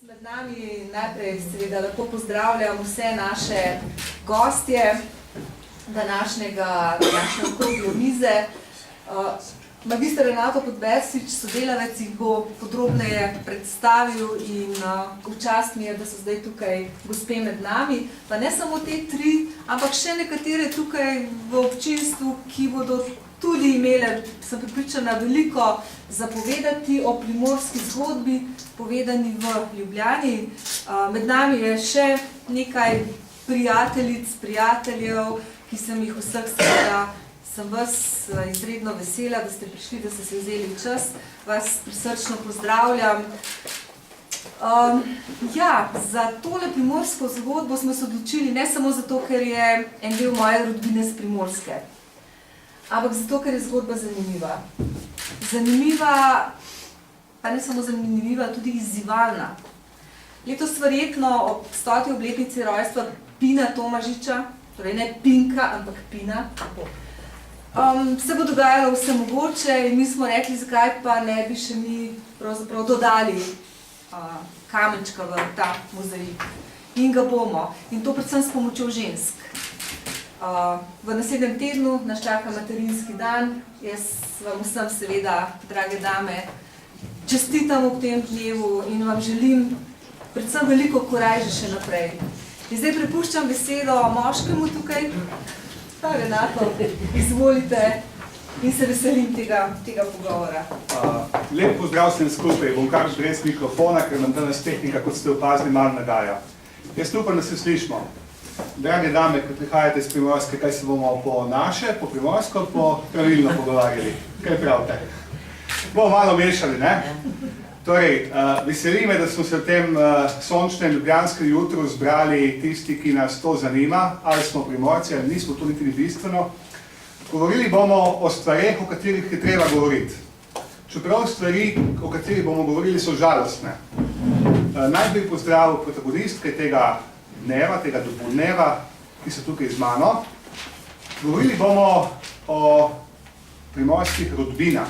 Med nami najprej seveda lepo pozdravljam vse naše gostje današnje okrogle mize. Magister Renato Podbersič, sodelavec, jih bo podrobneje predstavil in v čast mi je, da so zdaj tukaj gospe med nami. Pa ne samo te tri, ampak še nekatere tukaj v občinstvu, ki bodo tudi imele, sem pripričana, veliko zapovedati o primorski zgodbi, povedani v Ljubljani. Med nami je še nekaj prijateljic, prijateljev, ki sem jih vseh seveda, sem vas izredno vesela, da ste prišli, da ste se vzeli čas. Vas prisrčno pozdravljam. Za tole primorsko zgodbo smo se odločili ne samo zato, ker je en del moje rodbine z Primorske, ampak zato, ker je zgodba zanimiva. Zanimiva, pa ne samo zanimiva, tudi izzivalna. Letos verjetno ob 100. obletnici rojstva Pina Tomažiča, torej ne Pinka, ampak Pina, se bo dogajalo vse mogoče in mi smo rekli, zakaj pa ne bi še mi pravzaprav dodali kamenčka v ta mozaik. In ga bomo. In to predvsem s pomočjo žensk. V naslednjem tednu nas čaka materinski dan. Jaz vam vsem seveda, drage dame, čestitam ob tem dnevu in vam želim predvsem veliko korajže še naprej. In zdaj prepuščam besedo moškemu tukaj. Renato, izvolite in se veselim tega pogovora. Lep pozdrav vsem skupaj. Bom kar brez mikrofona, ker nam danes tehnika, kot ste opazili, malo nagaja. Jaz upam, da se slišimo. Drage dame, ko prihajate iz Primorske, kaj se bomo po naše, po primorsko, po pravilno pogovarjali? Kaj pravite? Bomo malo mešali, ne? Torej, veseli me, da smo se v tem sončnem ljubljanskem jutru zbrali tisti, ki nas to zanima, ali smo Primorci, ali nismo, to niti ni bistveno. Govorili bomo o stvareh, o katerih je treba govoriti. Čeprav stvari, o katerih bomo govorili, so žalostne. Najprej pozdravil protagonistke tega dneva, tega dopoldneva, ki so tukaj z mano. Govorili bomo o primorskih rodbinah.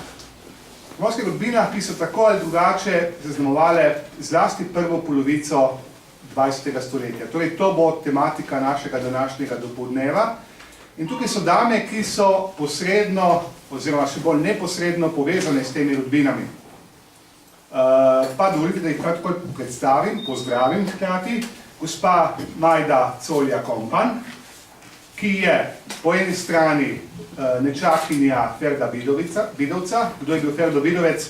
Primorskih rodbinah, ki so tako ali drugače zaznamovale zlasti prvo polovico 20. stoletja. Torej, to bo tematika našega današnjega dopoldneva. In tukaj so dame, ki so posredno, oziroma še bolj neposredno povezane s temi rodbinami. Pa dovolite, da jih takoj predstavim, pozdravim hkrati. Gospa Majda Colja-Kompan, ki je po eni strani nečakinja Ferda Vidovca. Kdo je bil Ferdo Vidovec?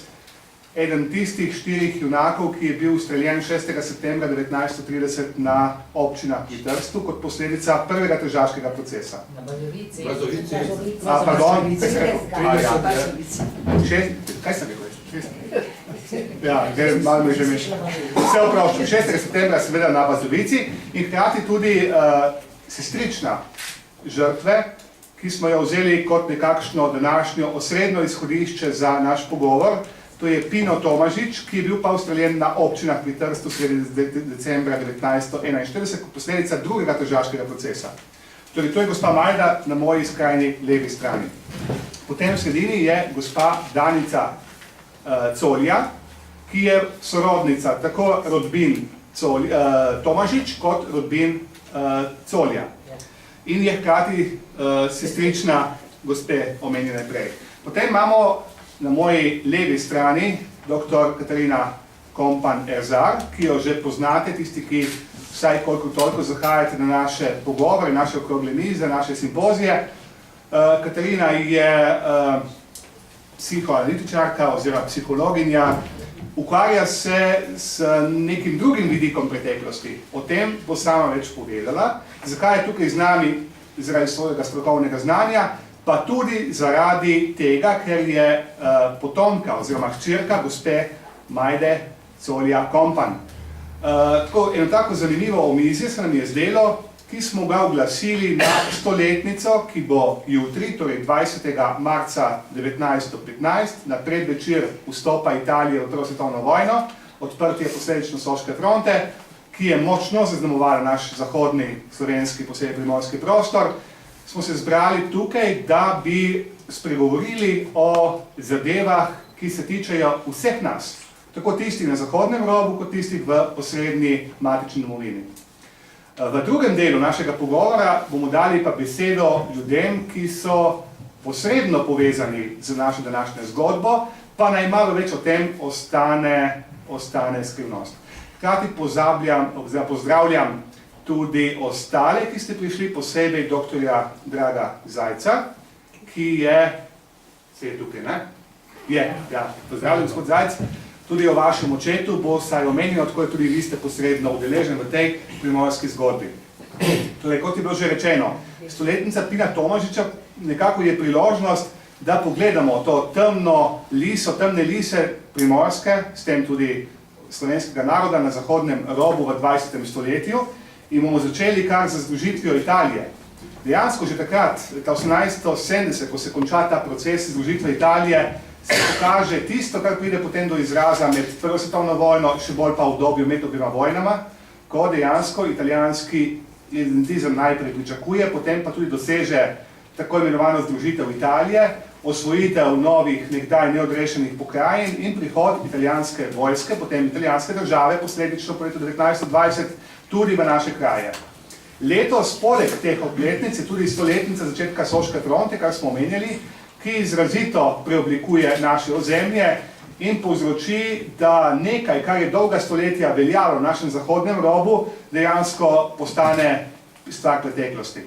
Eden tistih 4 junakov, ki je bil ustreljen 6. septembra 1930 na občinah pri Trstu kot posledica prvega tržaškega procesa. Na Bazovici. Pardon, kaj sem rekel? Kaj sem rekel? Ja, malo me že mešal. Vse oproščam, 6. septembra seveda na Bazovici in hkrati tudi sestrična žrtve, ki smo jo vzeli kot nekakšno današnjo osrednjo izhodišče za naš pogovor. To je Pino Tomažič, ki je bil pa ustreljen na občinah pri Trstu sredi decembra 1941 kot posledica drugega tržaškega procesa. Torej, to je gospa Majda na moji skrajni levi strani. Potem v sredini je gospa Danica Colja, ki je sorodnica tako rodbin Tomažič kot rodbin Colja. In je hkrati sestrična gospe omenjene prej. Potem imamo na moji levi strani dr. Katarina Kompan-Erzar, ki jo že poznate, tisti, ki vsaj koliko toliko zahajate na naše pogovore, naše okrogle mize, naše simpozije. Katarina je psihoanalitičarka oziroma psihologinja, ukvarja se s nekim drugim vidikom preteklosti. O tem bo sama več povedala. Zakaj je tukaj z nami? Zaradi svojega strokovnega znanja, pa tudi zaradi tega, ker je potomka oziroma hčerka gospe Majde Colja-Kompan. Eno tako zanimivo omizje se nam je zdelo, ki smo ga oglasili na 100-letnico, ki bo jutri, torej 20. marca 1915, na predvečer vstopa Italije v Prvo svetovno vojno, odprtje posledično Soške fronte, ki je močno zaznamovala naš zahodni slovenski, posebej primorski prostor, smo se zbrali tukaj, da bi spregovorili o zadevah, ki se tičejo vseh nas. tako tistih na zahodnem robu, kot tistih v osrednji matični domovini. V drugem delu našega pogovora bomo dali pa besedo ljudem, ki so posredno povezani z našo današnjo zgodbo, pa naj malo več o tem ostane skrivnost. Hkrati pozdravljam tudi ostale, ki ste prišli, posebej doktorja Draga Zajca, ki je tukaj, ne? Ja, pozdravljam, gospod Zajc. Tudi o vašem očetu bo saj omenjeno, tako je tudi vi ste posredno udeležen v tej primorski zgodbi. Torej, kot je bilo že rečeno, stoletnica Pina Tomažiča nekako je priložnost, da pogledamo to temne lise primorske, s tem tudi slovenskega naroda na zahodnem robu v 20. stoletju in bomo začeli kar z združitvijo Italije. Dejansko že takrat, 1870, ko se konča ta proces združitve Italije, se pokaže tisto, kar pride potem do izraza med Prvo svetovno vojno, še bolj pa v obdobju med obima vojnama, ko dejansko italijanski identizem najprej pričakuje, potem pa tudi doseže tako imenovano združitev Italije, osvojitev novih nekdaj neodrešenih pokrajin in prihod italijanske vojske, potem italijanske države, posledično po letu 1920 tudi v naše kraje. Letos, poleg teh obletnic, je tudi stoletnica začetka Soške fronte, kar smo omenjali, ki izrazito preoblikuje naše ozemlje in povzroči, da nekaj, kar je dolga stoletja veljalo v našem zahodnem robu, dejansko postane stvar preteklosti.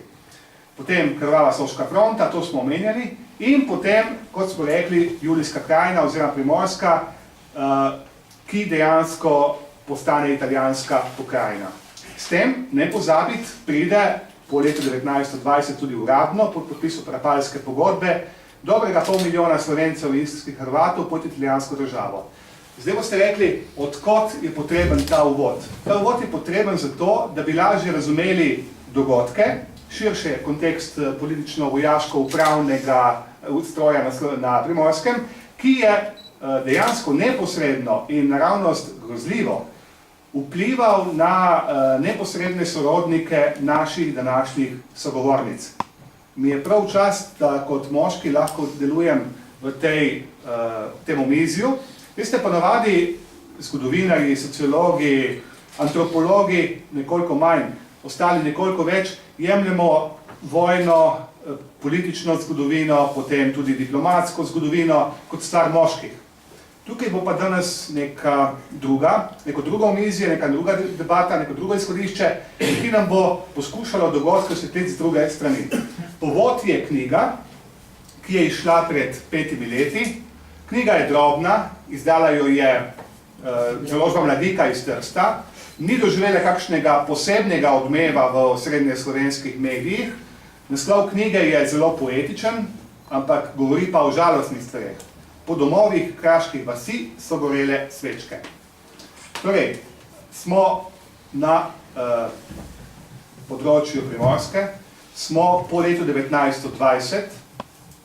Potem krvava Soška fronta, to smo omenjali, in potem, kot smo rekli, Julijska krajina oziroma Primorska, ki dejansko postane italijanska pokrajina. S tem, ne pozabiti, pride po letu 1920 tudi uradno, pod podpisu Rapalske pogodbe, dobrega pol milijona Slovencev in istrskih Hrvatov pod italijansko državo. Zdaj boste rekli, odkot je potreben ta uvod. Ta uvod je potreben zato, da bi lažje razumeli dogodke, širše kontekst politično-vojaško-upravnega ustroja na Primorskem, ki je dejansko neposredno in naravnost grozljivo vplival na neposredne sorodnike naših današnjih sogovornic. Mi je prav čast, da kot moški lahko delujem v tem omizju. Veste, ponavadi zgodovinarji, sociologi, antropologi, nekoliko manj, ostali nekoliko več, jemljemo vojno, politično zgodovino, potem tudi diplomatsko zgodovino kot stvar moških. Tukaj bo pa danes neko drugo omizje, neka druga debata, neko drugo izhodišče, ki nam bo poskušalo dogodke osvetliti z druge strani. Povod je knjiga, ki je izšla pred 5 leti. Knjiga je drobna, izdala jo je založba Mladika iz Trsta, ni doživela kakšnega posebnega odmeva v srednjeslovenskih medijih. Naslov knjige je zelo poetičen, ampak govori pa o žalostnih stvareh. Po domovih kraških vasi so gorele svečke. Torej, smo na področju Primorske, smo po letu 1920,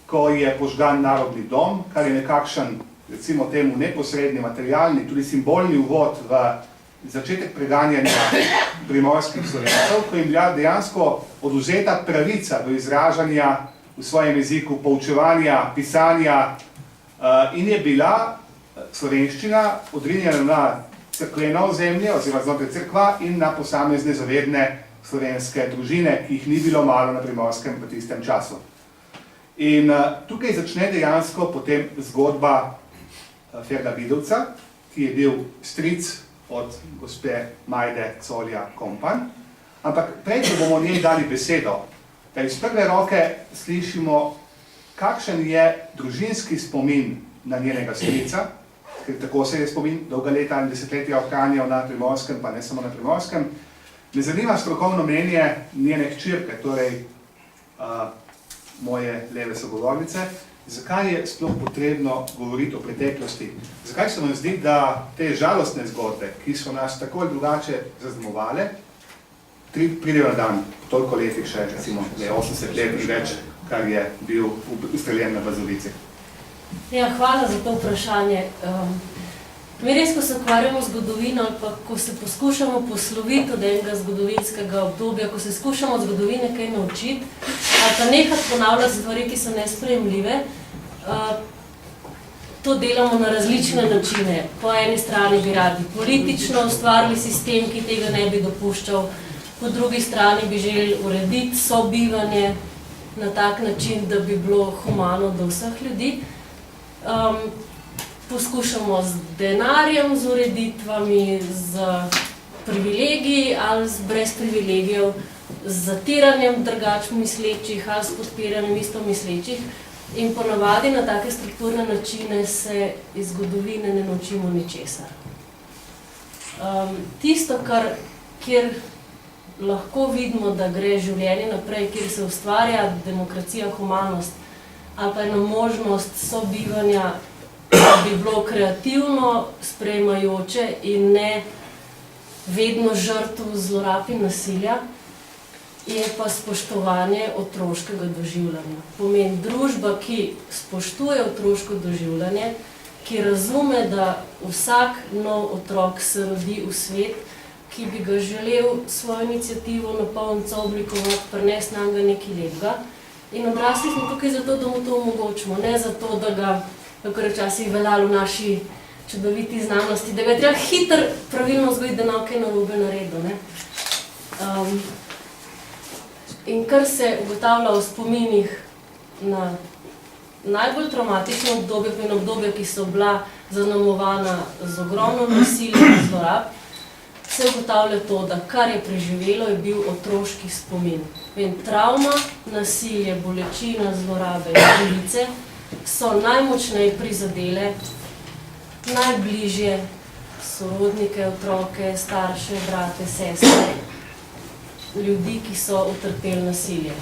ko je požgan Narodni dom, kar je nekakšen, recimo temu, neposredni, materialni, tudi simbolni uvod v začetek preganjanja primorskih Slovencev, ko jim bila dejansko odvzeta pravica do izražanja v svojem jeziku, poučevanja, pisanja, in je bila slovenščina odrinjena na cerkveno ozemlje oziroma znotraj cerkva in na posamezne zavedne slovenske družine, ki jih ni bilo malo na Primorskem v tistem času. In tukaj začne dejansko potem zgodba Ferda Vidovca, ki je bil stric od gospe Majde Colja Kompan. Ampak prej, ko bomo njej dali besedo, da iz prve roke slišimo, kakšen je družinski spomin na njenega strica, ker tako se je spomin dolga leta in desetletja ohranjal na Primorskem, pa ne samo na Primorskem. Me zanima strokovno mnenje njene hčerke, torej moje leve sogovornice, zakaj je sploh potrebno govoriti o preteklosti. Zakaj se vam zdi, da te žalostne zgodbe, ki so nas tako ali drugače zaznamovale, pridejo na dan, toliko letih še, recimo 80 let in več, kar je bil ustreljen na Bazovici. Ja, hvala za to vprašanje. Mi res, ko se ukvarjamo z zgodovino, ali pa ko se poskušamo posloviti od enega zgodovinskega obdobja, ko se skušamo od zgodovine kaj naučiti, ali pa nekaj ponavljati stvari, ki so nesprejemljive, to delamo na različne načine. Po eni strani bi radi politično ustvarili sistem, ki tega ne bi dopuščal, po drugi strani bi želeli urediti sobivanje na tak način, da bi bilo humano do vseh ljudi. Poskušamo z denarjem, z ureditvami, z privilegiji ali brez privilegijev, z zatiranjem drugače mislečih ali s podpiranjem isto mislečih. In ponavadi na take strukturne načine se iz zgodovine ne naučimo ničesar. Tisto, kjer lahko vidimo, da gre življenje naprej, kjer se ustvarja demokracija, humanost ali pa ena možnost sobivanja, da bi bilo kreativno, sprejemajoče in ne vedno žrtev zlorab in nasilja, je pa spoštovanje otroškega doživljanja. Pomeni družba, ki spoštuje otroško doživljanje, ki razume, da vsak nov otrok se rodi v svet, ki bi ga želel svojo inicijativo napolniti, oblikovati, prinesti nam ga nekaj lepega. In odrasli smo tukaj zato, da mu to omogočimo, ne zato, da ga, kako je včasih veljalo v naši čudoviti znanosti, da ga je treba hitro pravilno vzgojiti, da nam kaj narobe naredil. In kar se ugotavlja v spominih na najbolj traumatično obdobje, pa in obdobje, ki so bila zaznamovana z ogromno nasilja in zlorab, se ugotavlja to, da kar je preživelo, je bil otroški spomin. Travma, nasilje, bolečina, zlorabe in krivice so najmočneje prizadele najbližje sorodnike, otroke, starše, brate, sestre, ljudi, ki so utrpeli nasilje.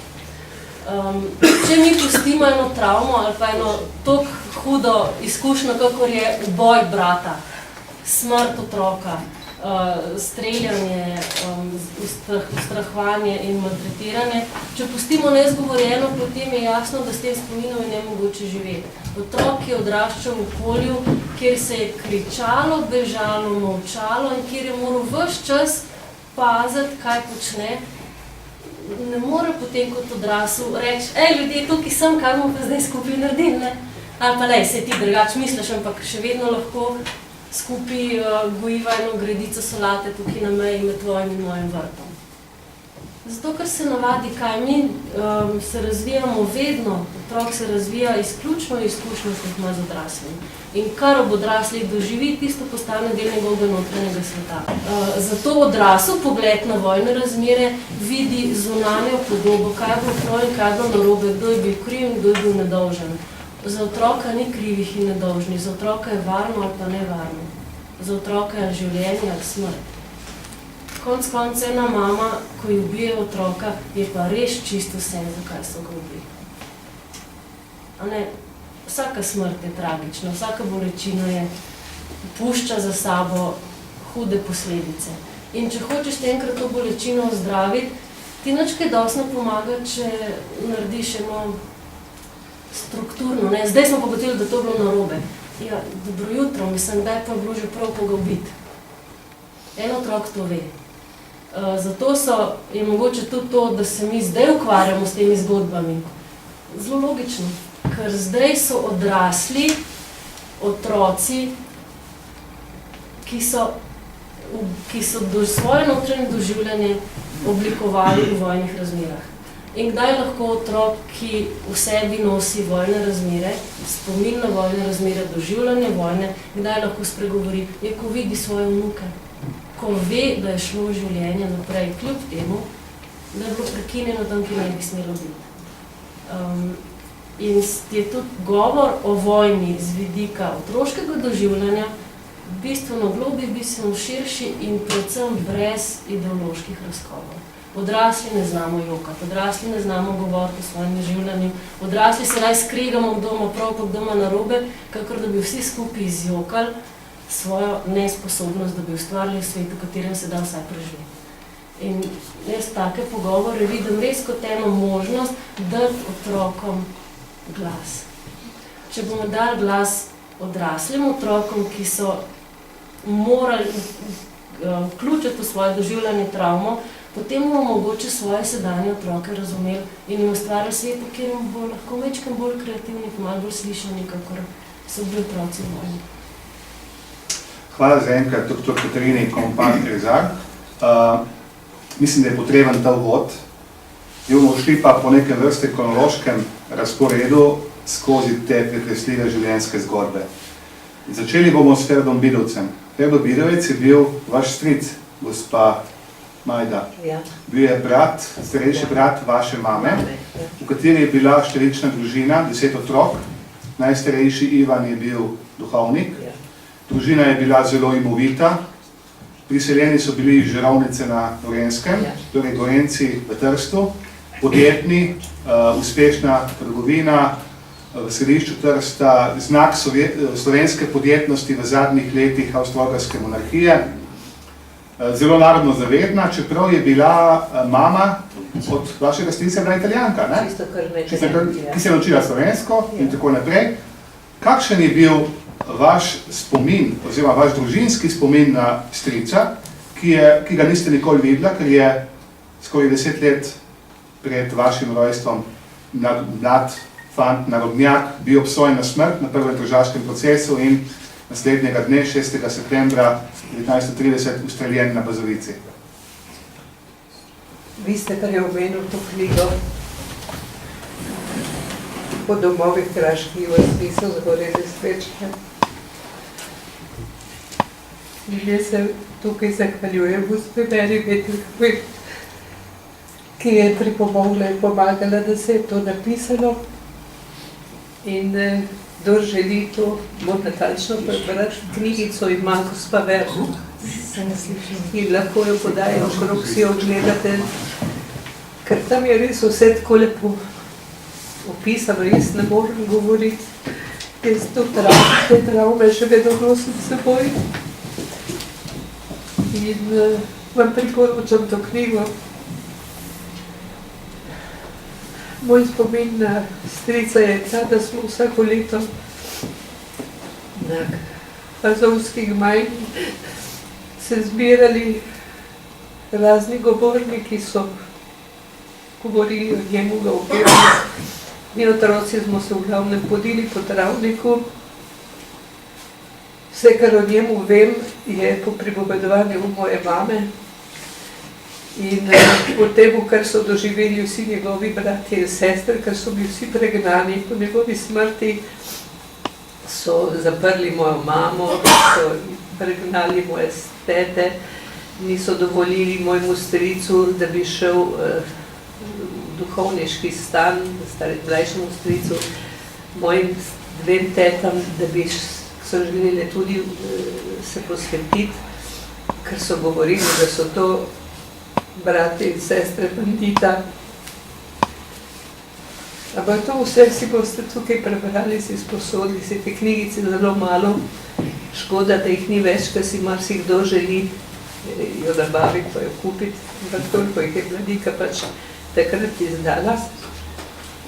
Če mi pustimo eno travmo ali pa eno tako hudo izkušnjo, kakor je uboj brata, smrt otroka, streljanje, ustrahovanje in maltretiranje, če pustimo neizgovorjeno, potem je jasno, da s tem spominom je nemogoče živeti. Otrok je odraščal v okolju, kjer se je kričalo, bežalo, molčalo in kjer je moral ves čas paziti, kaj počne, ne more potem kot odrasel reči, ljudje, tukaj sem, kaj bomo pa zdaj skupaj naredili, ne? Ali pa saj ti drugače misliš, ampak še vedno lahko skupaj gojiva eno gredico solate tukaj na meji med tvojim in mojim vrtom. Zato, ker se navadi, kaj mi se razvijamo vedno, otrok se razvija izključno izkušnjo, kot ima z odraslim. In kar ob odraslih doživi, tisto postane del njegovega notranjega sveta. Zato odrasel pogled na vojne razmere vidi zunanjo podobo, kaj je bilo prav in kaj je bilo narobe, kdo je bil kriv in kdo je bil nedolžen. Za otroka ni krivih in nedolžnih, za otroka je varno ali pa nevarno. Za otroka je življenje ali smrt. Konec konca ena mama, ko ji ubije otroka, je pa res čisto vse, zakaj so ga ubili. Vsaka smrt je tragična, vsaka bolečina pušča za sabo hude posledice. In če hočeš enkrat to bolečino ozdraviti, ti nič kaj dosti ne pomaga, če narediš eno strukturno. Zdaj smo pa gotili, da to bilo narobe. Ja, dobro jutro, mislim, kdaj pa je bilo že prav koga ubiti. En otrok to ve. Zato je mogoče tudi to, da se mi zdaj ukvarjamo s temi zgodbami. Zelo logično, ker zdaj so odrasli otroci, ki so svoje notranje doživljanje oblikovali v vojnih razmerah. In kdaj lahko otrok, ki v sebi nosi vojne razmere, spomin na vojne razmere, doživljanje vojne, kdaj lahko spregovori, ko vidi svoje vnuke, ko ve, da je šlo življenje naprej, kljub temu, da je bilo prekinjeno tam, ki ne bi smelo biti. In je tudi govor o vojni z vidika otroškega doživljanja bistveno globji, bistveno širši in predvsem brez ideoloških razkolov. Odrasli ne znamo jokati, odrasli ne znamo govoriti o svojem življenju, odrasli se naj skregamo, kdo ima prav, pa kdo ima narobe, kakor da bi vsi skupaj izjokali svojo nesposobnost, da bi ustvarili svet, v katerem se da vsaj preživeti. In jaz take pogovore vidim res kot eno možnost dati otrokom glas. Če bomo dali glas odraslim otrokom, ki so morali vključiti v svoje doživljanje travmo, potem bomo mogoče svoje sedanje otroke razumeli in jim ustvarjali svet, kjer jim bo lahko večkrat bolj kreativni, malo bolj slišani, kakor so bili otroci vojni. Hvala za enkrat, dr. Katarini Kompant-Rezar. Mislim, da je potreben ta uvod. Bomo šli pa po nekem vrste kronološkem razporedu skozi te pretresljive življenjske zgodbe. Začeli bomo s Ferdom Bidovcem. Ferdo Bidovec je bil vaš stric, gospa Majda. Ja. Bil je brat, starejši brat vaše mame, v kateri je bila številčna družina, 10 otrok. Najstarejši Ivan je bil duhovnik. Družina je bila zelo imovita. Priseljeni so bili iz Žirovnice na Gorenjskem, torej Gorenjci v Trstu, podjetni, uspešna trgovina v središču Trsta, znak slovenske podjetnosti v zadnjih letih Avstro-Ogrske monarhije. Zelo narodno zavedna, čeprav je bila mama od vašega strica bila Italijanka, ne? Čisto kar nekaj. Ki se je naučila slovensko in tako naprej. Kakšen je bil vaš spomin, oziroma vaš družinski spomin na strica, ki ga niste nikoli videla, ker je skoraj 10 let pred vašim rojstvom mlad fant, narodnjak, bil obsojen na smrt na prvem tržaškem procesu in naslednjega dne, 6. septembra 1930, ustreljen na Bazovici. Vi ste, kar je omenil to knjigo po domovih kraških v smislu zgoreli svečke. In jaz se tukaj zahvaljujem gospe Meri Vetrih, ki je pripomogla in pomagala, da se je to napisano. In kdor želi to, bo natančno prebrati knjigico, ima gospa Vera. In lahko jo podajo okrog, si jo gledate, ker tam je res vse tako lepo opisano, jaz ne morem govoriti, jaz te travme še vedno nosim s seboj. In vam priporočam to knjigo. Moj spomin na strica je ta, da smo vsako leto na Azovskih majih se zbirali razni govorniki, so govorili o njemu, ga opevali. Mi otroci smo se v glavnem podili po travniku. Vse, kar o njemu vem, je po pripovedovanju moje mame in o temu, kar so doživeli vsi njegovi bratje in sestre, ker so bili vsi pregnani. Po njegovi smrti so zaprli mojo mamo, so pregnali moje tete, niso dovolili mojemu stricu, da bi šel v duhovniški stan, mlajšemu stricu, mojim dvem tetam, da bi so želeli tudi se posvetiti, ker so govorili, da so to brate in sestre bandita. Ampak to vse si boste tukaj prebrali, si sposodili, si te knjigice zelo malo. Škoda, da jih ni več, ker si marsikdo želi jo nabaviti, pa jo kupiti. Ampak toliko jih je mladika pač takrat izdala.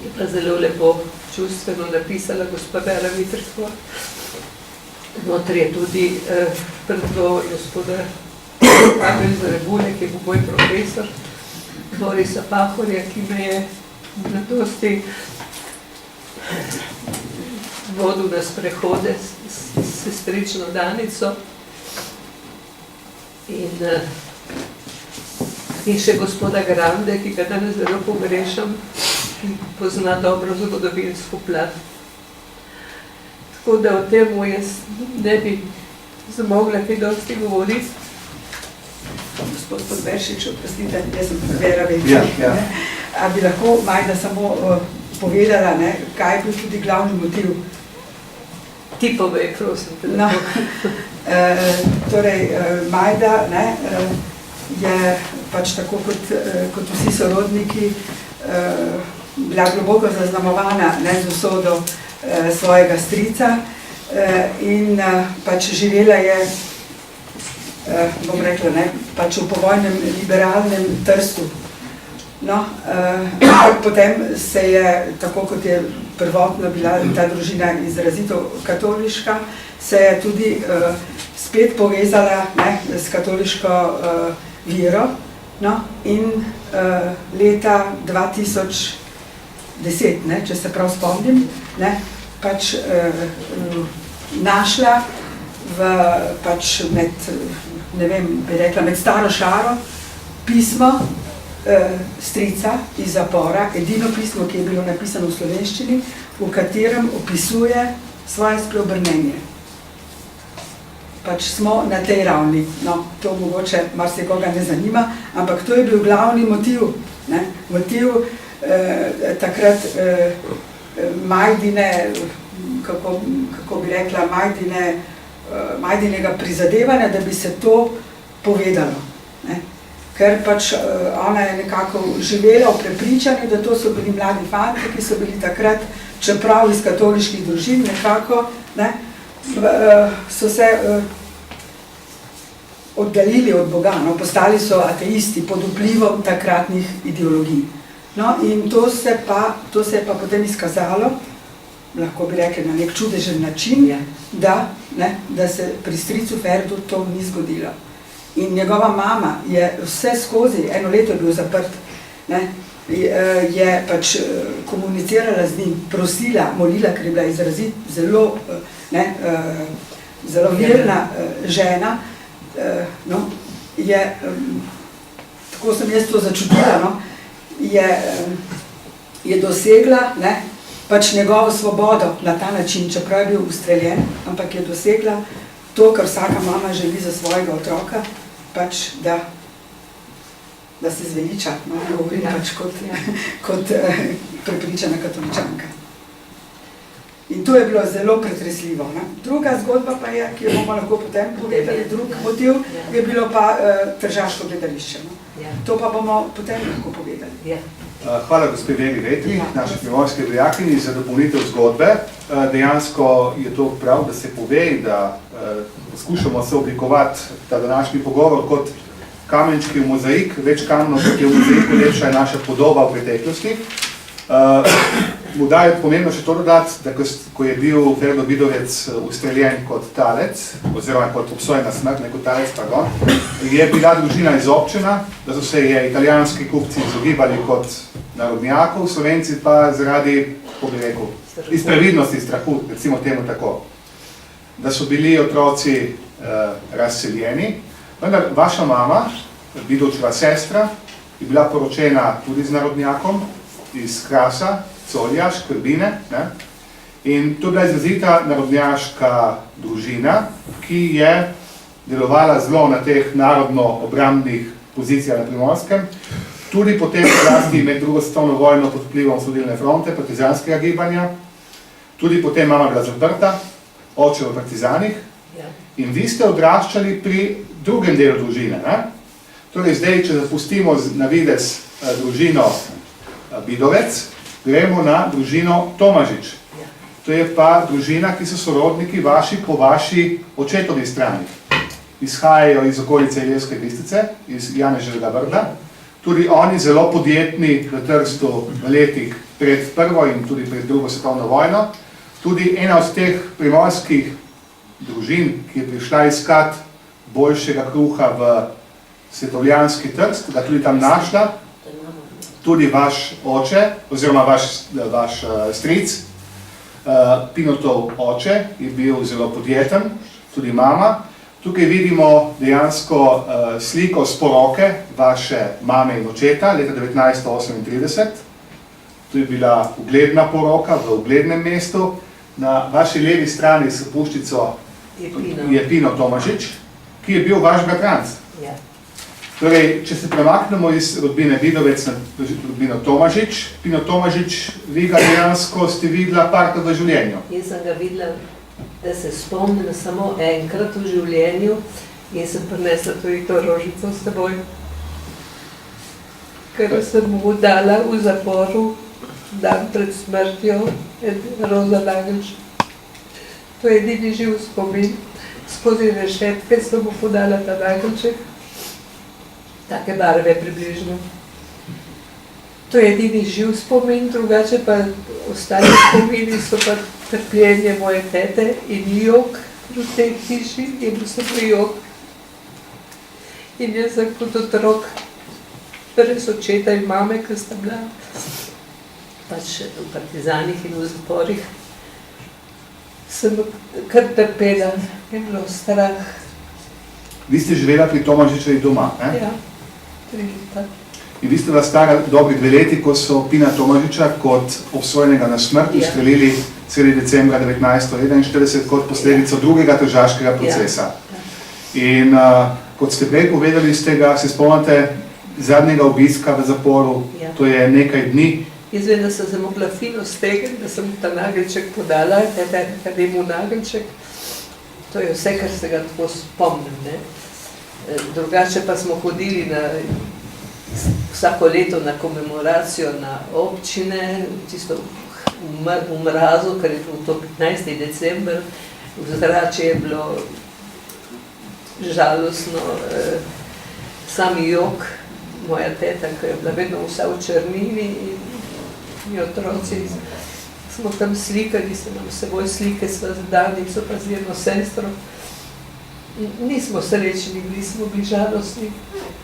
Je pa zelo lepo čustveno napisala gospa Vera Vitrhova. Notri je tudi predgovor gospoda Pavel Zarebule, ki je bil moj profesor, Borisa Pahorja, ki me je v mladosti vodil na sprehode s sestrično Danico. In še gospoda Grande, ki ga danes zelo pogrešam, ki pozna dobro zgodovinsko plat. Tako da o temu jaz ne bi zmogla kaj dosti govoriti. Gospod Podberšič, oprostite, jaz sem Vera Vetrih. A bi lahko Majda samo povedala, kaj je bil tudi glavni motiv? Ti povej, prosim. No, torej, Majda je pač tako kot vsi sorodniki bila globoko zaznamovana z usodo svojega strica in pač živela je, bom rekla, pač v povojnem liberalnem Trstu. No, potem se je, tako kot je prvotno bila ta družina izrazito katoliška, se je tudi spet povezala s katoliško vero. No, in leta 2010, če se prav spomnim, pač našla pač med, ne vem, bi rekla, med staro šaro pismo strica iz zapora, edino pismo, ki je bilo napisano v slovenščini, v katerem opisuje svoje spreobrnenje. Pač smo na tej ravni, no, to mogoče marsikoga ne zanima, ampak to je bil glavni motiv, ne? Motiv takrat Majdine, kako bi rekla, Majdinega prizadevanja, da bi se to povedalo. Ne? Ker pač ona je nekako živela v prepričanju, da to so bili mladi fanti, ki so bili takrat, čeprav iz katoliških družin, nekako, ne, so se oddaljili od Boga, no, postali so ateisti pod vplivom takratnih ideologij. No, in to se je pa potem izkazalo, lahko bi rekli na nek čudežen način, da se pri stricu Ferdu to ni zgodilo. In njegova mama je vse skozi, 1 leto je bil zaprt, ne, je pač komunicirala z njim, prosila, molila, ker je bila izrazit zelo verna žena, no, je, tako sem jaz to začutila, no, je dosegla, ne, pač njegovo svobodo na ta način, čeprav je bil ustreljen, ampak je dosegla to, kar vsaka mama želi za svojega otroka, pač da se zveliča, no, govorim pač kot prepričana katoličanka. In to je bilo zelo pretresljivo. Ne? Druga zgodba pa je, ki jo bomo lahko potem povedali, drug motiv, je bilo pa Tržaško gledališče. No? To pa bomo potem lahko povedali. Hvala gospe Veri Vetri, naši primorski vojakinji, za dopolnitev zgodbe. Dejansko je to prav, da se pove, da poskušamo se oblikovati ta današnji pogovor kot kamenčki v mozaik, več kamno, kot je v mozaiku, lepša je naša podoba v preteklosti. Morda je pomembno še to dodati, da ko je bil Ferdo Vidovec ustreljen kot talec, oziroma kot obsojen na smrt, ne kot talec, pardon, je bila družina izobčena, da so se je italijanski kupci izogibali kot narodnjakov, Slovenci pa zaradi, kako bi rekel, iz previdnosti, strahu, recimo temu tako, da so bili otroci razseljeni. Vendar vaša mama, Vidovčeva sestra, je bila poročena tudi z narodnjakom iz Krasa, Colja, Škrbine, ne? In to je bila izrazita narodnjaška družina, ki je delovala zelo na teh narodno-obrambnih pozicijah na Primorskem, tudi potem zlasti med drugo svetovno vojno pod vplivom Osvobodilne fronte, partizanskega gibanja, tudi potem mama bila zaprta, oče v partizanih, in vi ste odraščali pri drugem delu družine, ne? Torej zdaj, če zapustimo na videz družino Vidovec, gremo na družino Tomažič. To je pa družina, ki so sorodniki vaši po vaši očetovi strani. Izhajajo iz okolice Ilirske Bistrice, iz Janeževega Brda. Tudi oni zelo podjetni v Trstu v letih pred prvo in tudi pred drugo svetovno vojno. Tudi ena od teh primorskih družin, ki je prišla iskat boljšega kruha v Svetovljanski Trst, ga tudi tam našla, tudi vaš oče, oziroma vaš stric, Pinotov oče, je bil zelo podjeten, tudi mama. Tukaj vidimo dejansko sliko z poroke vaše mame in očeta leta 1938. To je bila ugledna poroka v uglednem mestu. Na vaši levi strani s puščico je Pino Tomažič, ki je bil vaš bratranc. Torej, če se premaknemo iz rodbine Vidovec na rodbino Tomažič, Pino Tomažič, vi ga dejansko ste videla parkrat v življenju. Jaz sem ga videla, da se spomnim samo enkrat v življenju in sem prinesla tudi to rožico s seboj, ker sem mu dala v zaporu dan pred smrtjo roza nageljček. To je edini živ spomin, skozi rešetke sem mu podala ta nageljček. Take barve približno. To je edini živ spomin, drugače pa ostali spomini so pa trpljenje moje tete in jok v tej hiši, je bil samo jok. In jaz sem kot otrok, brez očeta in mame, ki sta bila pač v partizanih in v zaporih, sem kar trpela, je bilo strah. Vi ste živela pri Tomažičevi doma, ne? Ja, 3 leta. In vi ste bila stara dobri 2 leti, ko so Pina Tomažiča kot obsojenega na smrt ustrelili sredi decembra 1941 kot posledico drugega tržaškega procesa. In kot ste prej povedali, ste ga, se spomnite, zadnjega obiska v zaporu, to je nekaj dni. Jaz vem, da sem se mogla fino stegniti, da sem ta nageljček podala, da je mu nageljček. To je vse, kar se ga tako spomnim, ne. Drugače pa smo hodili vsako leto na komemoracijo na občine, čisto v mrazu, ker je to 15. december, vzrače je bilo žalostno, sami jok, moja teta, ki je bila vedno vsa v črnini in mi otroci smo tam slikali, se nam seboj slike sva z Danico pa z jedno sestro. Nismo srečni, smo bili žalostni,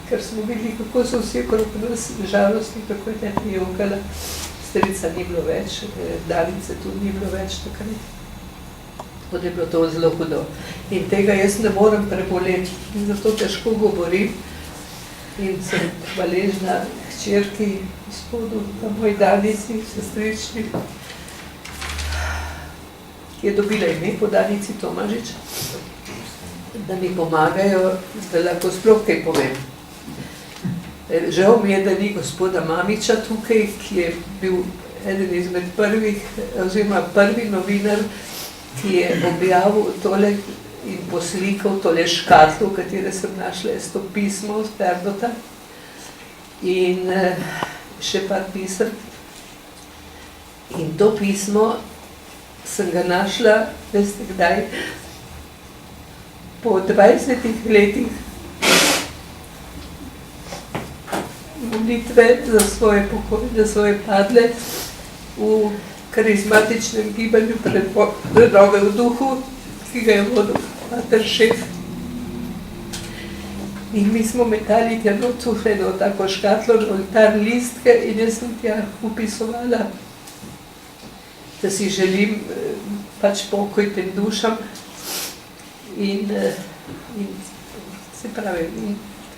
ker smo videli, kako so vsi okrog nas žalostni, kako je teta jokala. Strica ni bilo več, Danice tudi ni bilo več takrat. Tako da je bilo to zelo hudo. In tega jaz ne morem preboleti, in zato težko govorim. In sem hvaležna hčerki, gospodu, pa moji Danici, sestrični, ki je dobila ime po Danici Tomažič, da mi pomagajo, da lahko sploh kaj povem. Žal mi je, da ni gospoda Mamiča tukaj, ki je bil eden izmed prvih, oziroma prvi novinar, ki je objavil tole in poslikal tole škatlo, v katere sem našla to pismo od Ferdota in še par pisem. In to pismo sem ga našla, veste kdaj, po 20 letih molitve za svoje pokojne, za svoje padle v karizmatičnem gibanju Prenove v duhu, ki ga je vodil pater Šef. In mi smo metali tja notu eno tako škatlo, oltar listke in jaz sem tja upisovala, da si želim pač pokoj tem dušam. In se pravi,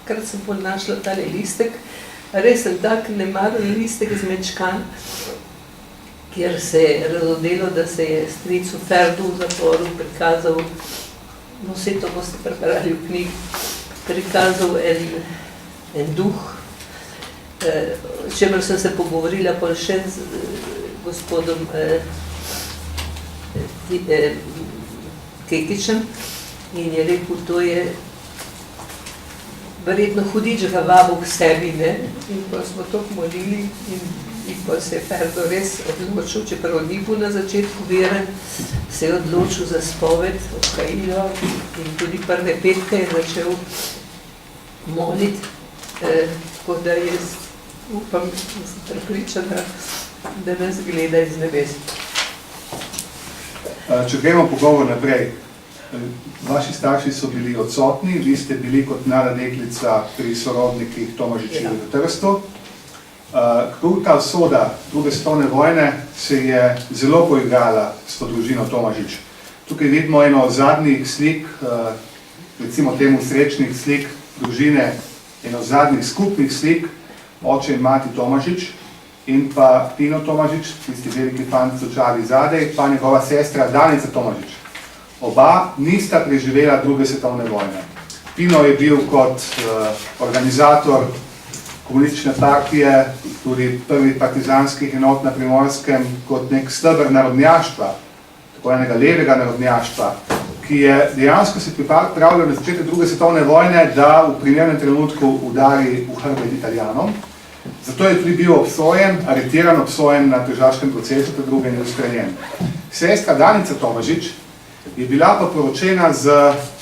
takrat sem pol našla tale listek, res sem tak nemaren listek zmečkan, kjer se je razodelo, da se je stricu Ferdu v zaporu prikazal, no vse to boste prebrali v knjigi, prikazal en duh, s čemer sem se pogovorila pol še z gospodom Kekičem in je rekel, to je verjetno hudič ga vabil k sebi, ne? In pa smo toliko molili in pa se je Ferdo res odločil, čeprav ni bil na začetku veren, se je odločil za spoved, odkajilo in tudi prve petke je začel moliti, tako da jaz upam, da sem prepričana, da nas gleda iz nebes. Če gremo pogovor naprej, vaši starši so bili odsotni, vi ste bili kot mlada deklica pri sorodnikih Tomažičevi v Trstu. Kruta usoda druge svetovne vojne se je zelo poigrala s to družino Tomažič. Tukaj vidimo eno od zadnjih slik, recimo temu srečnih slik družine, eno od zadnjih skupnih slik, oče in mati Tomažič in pa Pino Tomažič, tisti veliki fant z očali zadej, pa njegova sestra Danica Tomažič. Oba nista preživela druge svetovne vojne. Pino je bil kot organizator komunistične partije, tudi prvih partizanskih enot na Primorskem, kot nek steber narodnjaštva, tako enega levega narodnjaštva, ki je dejansko se pripravljal na začetek druge svetovne vojne, da v primernem trenutku udari v hrbet Italijanom. Zato je tudi bil obsojen, aretiran, obsojen na tržaškem procesu, ter druge in ustreljen. Sestra Danica Tomažič je bila pa poročena z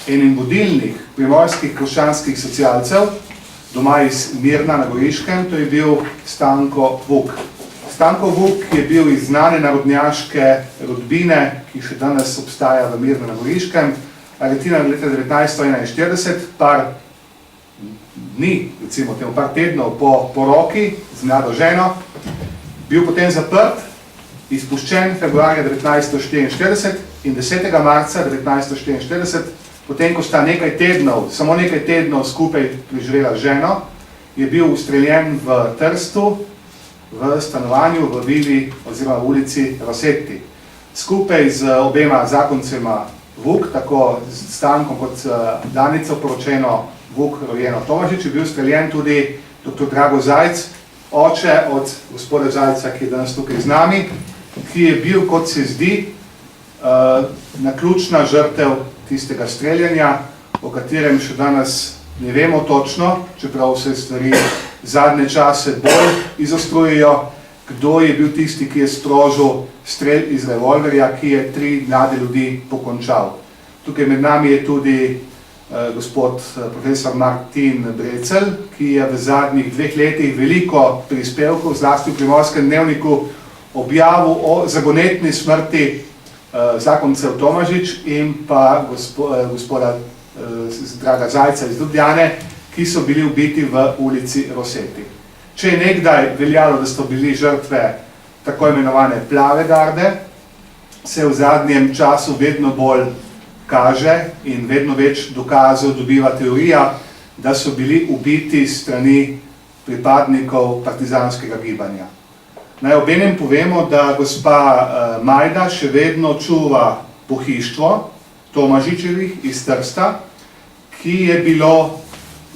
enim vodilnih primorskih krščanskih socialcev, doma iz Mirna na Goriškem, to je bil Stanko Vuk. Stanko Vuk je bil iz znane narodnjaške rodbine, ki še danes obstaja v Mirna na Goriškem, aretiran leta 1941, par dni, recimo par tednov po poroki z mlado ženo, bil potem zaprt izpuščen februarja 1944 in 10. marca 1944, potem ko sta samo nekaj tednov skupaj preživela ženo, je bil ustreljen v Trstu, v stanovanju v vili oziroma v ulici Rossetti. Skupaj z obema zakoncema Vuk, tako z Stankom kot Danico, poročeno Vuk, rojeno Tomažič, je bil streljen tudi dr. Drago Zajc, oče od gospoda Zajca, ki je danes tukaj z nami, ki je bil, kot se zdi, naključna žrtev tistega streljanja, o katerem še danes ne vemo točno, čeprav se stvari zadnje čase bolj izostrujejo, kdo je bil tisti, ki je sprožil strel iz revolverja, ki je 3 mlade ljudi pokončal. Tukaj med nami je tudi gospod profesor Martin Brecelj, ki je v zadnjih 2 letih veliko prispevkov, zlasti v Primorskem dnevniku, objavil o zagonetni smrti zakoncev Tomažič in pa gospoda Draga Zajca iz Ljubljane, ki so bili ubiti v ulici Rossetti. Če je nekdaj veljalo, da so bili žrtve tako imenovane plave garde, se v zadnjem času vedno bolj kaže in vedno več dokazov dobiva teorija, da so bili ubiti strani pripadnikov partizanskega gibanja. Naj obenem povemo, da gospa Majda še vedno čuva pohištvo Tomažičevih iz Trsta, ki je bilo,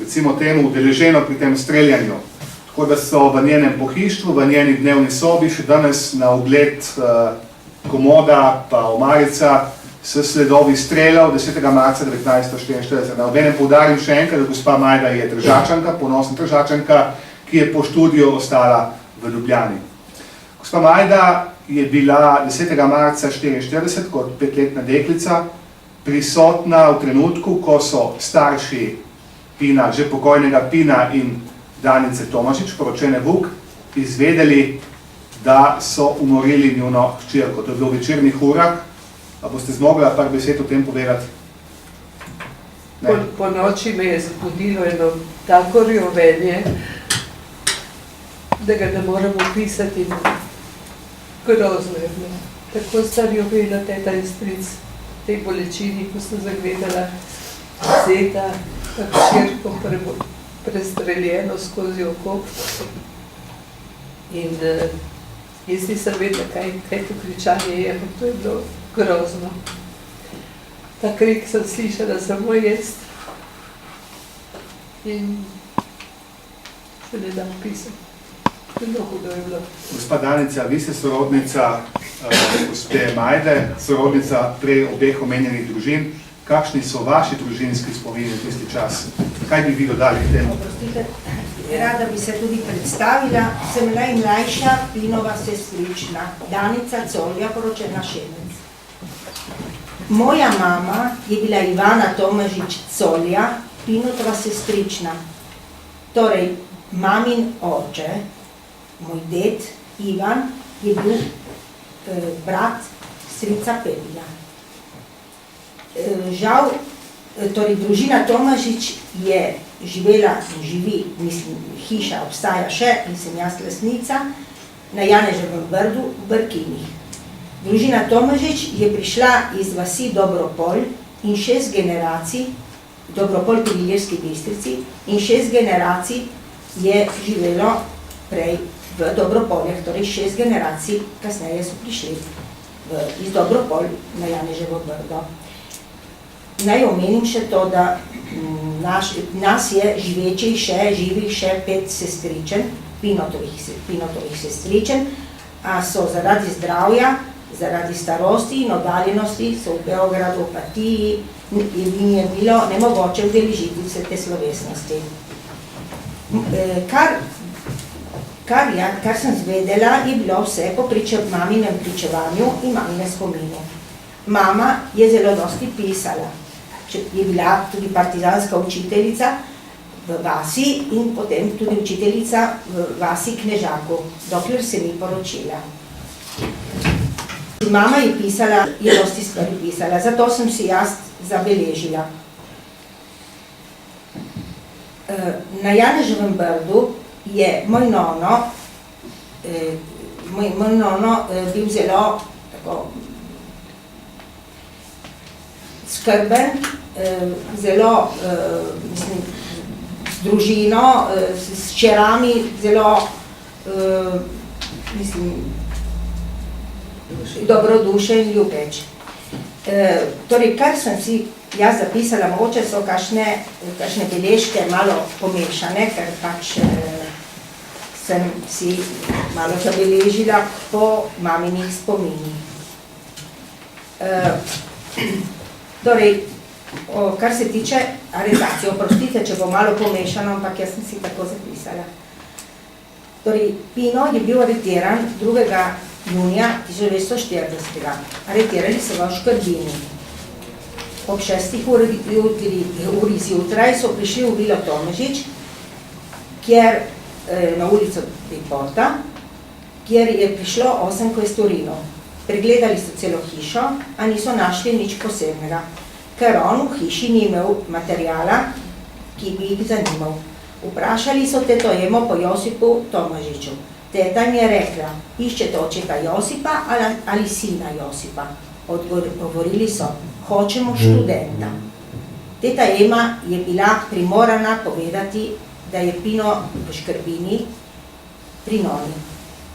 recimo temu, udeleženo pri tem streljanju. Tako da so v njenem pohištvu, v njeni dnevni sobi še danes na ogled komoda pa omarica s sledovi strelov 10. marca 1944. Na obenem poudarim še enkrat, da gospa Majda je Tržačanka, ponosna Tržačanka, ki je po študiju ostala v Ljubljani. Gospa Majda je bila 10. marca 1944 kot 5-letna deklica prisotna v trenutku, ko so starši Pina, že pokojnega Pina in Danice Tomažič, poročene Vuk, izvedeli, da so umorili njuno hčerko. To je bilo v večernih urah. A boste zmogla par besed o tem povedati? Po noči me je zbudilo eno tako rjovenje, da ga ne moram opisati. Grozno je bilo. Tako sta rjovela teta in stric, tej bolečini, ko sem zagledala zeta, hčerko prestreljeno skozi oko. In jaz nisem vedela, kaj to kričanje je, ampak to je bilo grozno. Ta krik sem slišala samo jaz in se ne da opisati. Zelo hudo je bilo. Gospa Danica, vi ste sorodnica gospe Majde, sorodnica prej obeh omenjenih družin. Kakšni so vaši družinski spomini v tisti čas? Kaj bi vi dodali k temu? Oprostite, rada bi se tudi predstavila. Sem najmlajša Pinova sestrična, Danica Colja, poročena Šemenc. Moja mama je bila Ivana Tomažič Colja, Pinotova sestrična. Torej, mamin oče, moj ded Ivan, je bil brat strica Pepina. Žal, torej družina Tomažič je živela in živi, mislim, hiša obstaja še in sem jaz lastnica, na Janeževem Brdu v Brkinih. Družina Tomažič je prišla iz vasi Dobropol in 6 generacij, Dobropol pri Ilirski Bistrici, in 6 generacij je živelo prej v Dobropoljah, torej 6 generacij kasneje so prišli iz Dobropol na Janeževo Brdo. Naj omenim še to, da nas je živih še 5 sestričen, Pinotovih sestričen, a so zaradi zdravja, zaradi starosti in oddaljenosti so v Beogradu, v Opatiji, jim je bilo nemogoče udeležiti vse te slovesnosti. Kar sem zvedela, je bilo vse po maminem pričevanju in mamine spominu. Mama je zelo dosti pisala. Je bila tudi partizanska učiteljica v vasi in potem tudi učiteljica v vasi Knežaku, dokler se ni poročila. Mama je pisala, je dosti stvari pisala, zato sem si jaz zabeležila. Na Janeževem Brdu je moj moj nono bil zelo tako skrben, zelo, mislim, z družino, s hčerami, zelo, mislim, dobrodušen, ljubeč. Torej, kar sem si jaz zapisala, mogoče so kakšne beležke malo pomešane, ker pač sem si malo zabeležila po maminih spominih. Torej, kar se tiče aretacije, oprostite, če bo malo pomešano, ampak jaz sem si tako zapisala. Torej, Pino je bil aretiran 2. junija 1940. Aretirali so ga v Škrbini. Ob 6 uri zjutraj so prišli v Vilo Tomažič, kjer na ulico Porta, kjer je prišlo 8 kvestorinov. Pregledali so celo hišo, a niso našli nič posebnega, ker on v hiši ni imel materijala, ki bi jih zanimal. Vprašali so teto Emo po Josipu Tomažiču. Teta mi je rekla, iščete očeta Josipa ali sina Josipa. Odgovorili so, hočemo študenta. Teta Ema je bila primorana povedati, da je Pino v Škrbini pri noni.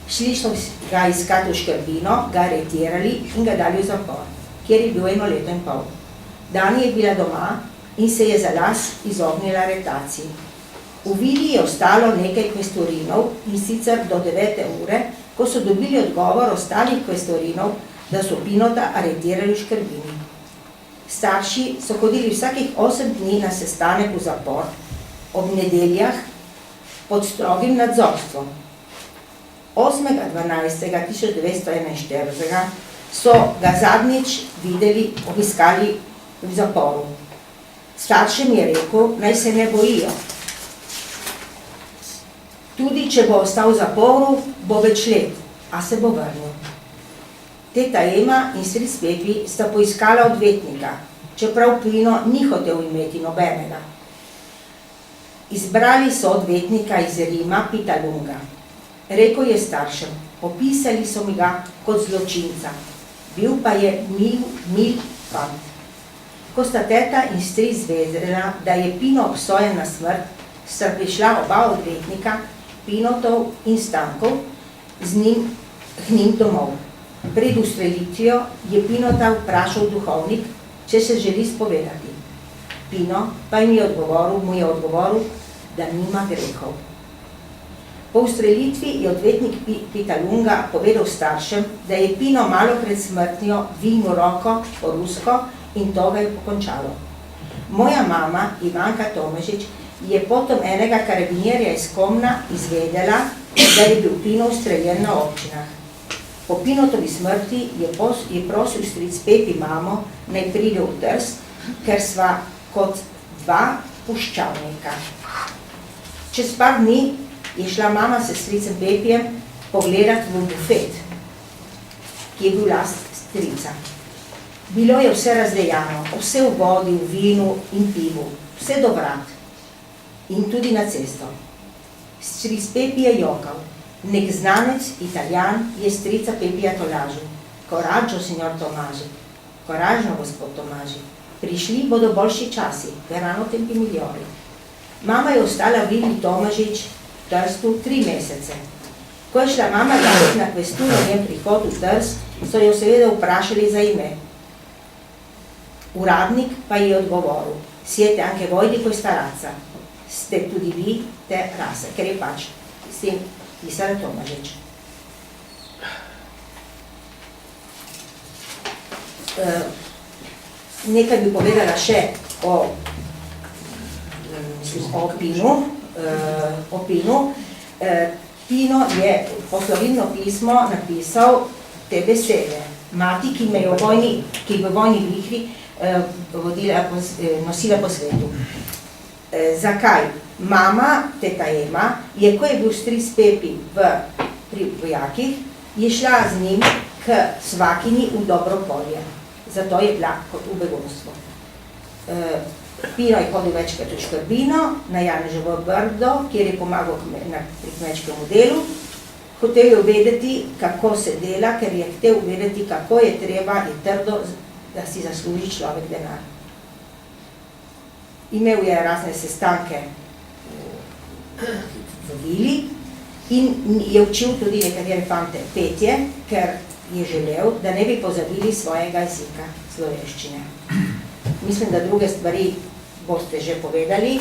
Šli so ga iskati v Škrbino, ga aretirali in ga dali v zapor, kjer je bil 1 leto in pol. Dani je bila doma in se je za las izognila aretaciji. V vili je ostalo nekaj kvestorinov in sicer do 9. ure, ko so dobili odgovor ostalih kvestorinov, da so Pinota aretirali v Škrbini. Starši so hodili vsakih 8 dni na sestanek v zapor, ob nedeljah pod strogim nadzorstvom. 8.12.1941 so ga zadnjič videli, obiskali v zaporu. Staršem je rekel, naj se ne bojijo. Tudi če bo ostal v zaporu, bo več let, a se bo vrnil. Teta Ema in stric Pepi sta poiskala odvetnika, čeprav Pino ni hotel imeti nobenega. Izbrali so odvetnika iz Rima, Pita Lunga. Rekel je staršem, opisali so mi ga kot zločinca. Bil pa je mil fant. Ko sta teta in stric zvedela, da je Pino obsojen na smrt, sta prišla oba odvetnika, Pinotov in Stankov, k njim domov. Pred ustrelitvijo je Pinota vprašal duhovnik, če se želi spovedati. Pino pa mu je odgovoril, da nima grehov. Po ustrelitvi je odvetnik Pita Lunga povedal staršem, da je Pino malo pred smrtjo dvignil roko po rusko in to ga je pokončalo. Moja mama, Ivanka Tomažič, je potom enega karabinjerja iz Komna izvedela, da je bil Pino ustreljen na občinah. Po Pinotovi smrti je prosil stric Pepi mamo, naj pride v Trst, ker sva kot 2 puščavnika. Čez par dni je šla mama s stricem Pepijem pogledat v bufet, ki je bil last strica. Bilo je vse razdejano, vse v vodi, v vinu in pivu, vse do vrat in tudi na cesto. Stric Pepi je jokal. Nek znanec, Italijan, je strica Pepija tolažil. Coraggio, signor Tomaži. Coraggio, gospod Tomaži. Prišli bodo boljši časi, verano tempi migliori. Mama je ostala v Vili Tomažič v Trstu 3 mesece. Ko je šla mama gledati na kvestu na njen prihod v Trst, so jo seveda vprašali za ime. Uradnik pa je odgovoril, siete anche voi di questa razza. Ste tudi vi te rase, ker je pač sin pisala Tomažič. Nekaj bi povedala še o Pinu. Pino je poslovilno pismo napisal te besede. Mati, ki me je v vojni vihri nosila po svetu. Zakaj? Mama, teta Ema, ko je bil stric Pepi pri vojakih, je šla z njim k svakinji v Dobropolje. Zato je bila kot v begunstvu. Pino je hodil večkrat v Škrbino, na Janeževo Brdo, kjer je pomagal pri kmečkemu delu. Hotel je vedeti, kako se dela, ker je hotel vedeti, kako je treba, je trdo, da si zasluži človek denar. Imel je razne sestanke v vili in je učil tudi nekatere fante petje, ker je želel, da ne bi pozabili svojega jezika, slovenščine. Mislim, da druge stvari boste že povedali,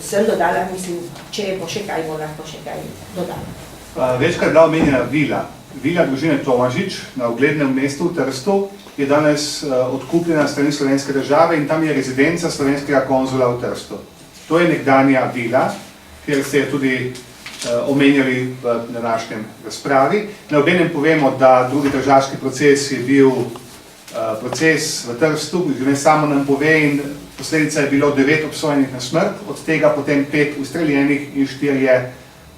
sem dodala, mislim, če bo še kaj, bo lahko še kaj dodala. Večkrat je bila omenjena vila. Vila družine Tomažič na uglednem mestu v Trstu je danes odkupljena strani slovenske države in tam je rezidenca slovenskega konzula v Trstu. To je nekdanja vila, kjer ste tudi omenjali v današnjem razpravi. Na obenem povemo, da drugi tržaški proces je bil proces v Trstu, ki samo nam pove, in posledica je bilo 9 obsojenih na smrt, od tega potem 5 ustreljenih in 4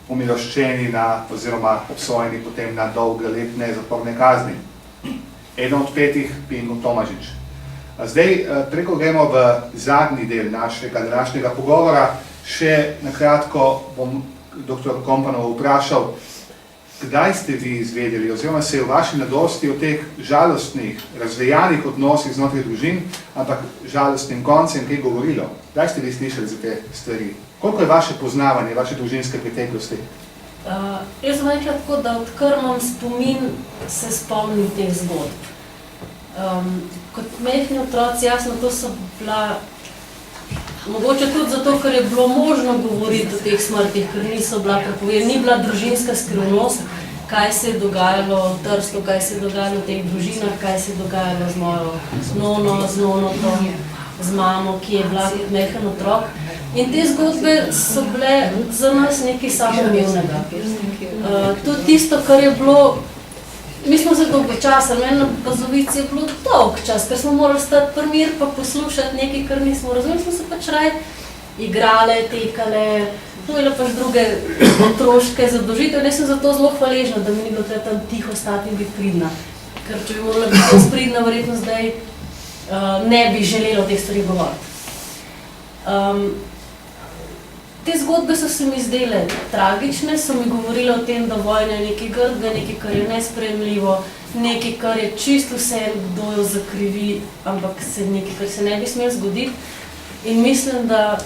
pomiloščeni oziroma obsojeni potem na dolgoletne zaporne kazni. Eden od 5 Pinko Tomažič. Zdaj, preko gremo v zadnji del našega današnjega pogovora. Še nakratko bom dr. Kompanov vprašal, kdaj ste vi izvedeli, oziroma se je v vaši mladosti o teh žalostnih, razvejanih odnosih znotraj družin, ampak žalostnim koncem kaj govorilo? Kdaj ste vi slišali za te stvari? Koliko je vaše poznavanje, vaše družinske preteklosti? Jaz sem rekla tako, da odkar imam spomin, se spomnim teh zgodb. Kot mehni otroci, jasno, to so bila, mogoče tudi zato, ker je bilo možno govoriti o teh smrtih, ker niso bila prepovedana, ni bila družinska skrivnost, kaj se je dogajalo v Trstu, kaj se je dogajalo v teh družinah, kaj se je dogajalo z mojo nono, z nonotom, z mamo, ki je bila kot mehen otrok. In te zgodbe so bile za nas nekaj samoumevnega. Tudi tisto, kar je bilo, mi smo se dolgo časa, meni na Bazovici je bilo dolg čas, ker smo morali stati pri mir pa poslušati nekaj, kar nismo razumeli, smo se pač raje igrale, tekale, imeli pač druge otroške zadolžitve. Jaz sem zato zelo hvaležna, da mi ni bilo treba tam tiho stati in biti pridna. Ker če bi morala biti pridna, verjetno zdaj ne bi želela o teh stvari govoriti. Te zgodbe so se mi zdele tragične, so mi govorile o tem, da vojna je nekaj grdega, nekaj, kar je nesprejemljivo, nekaj, kar je čisto vse, kdo jo zakrivi, ampak nekaj, kar se ne bi smelo zgoditi. In mislim, da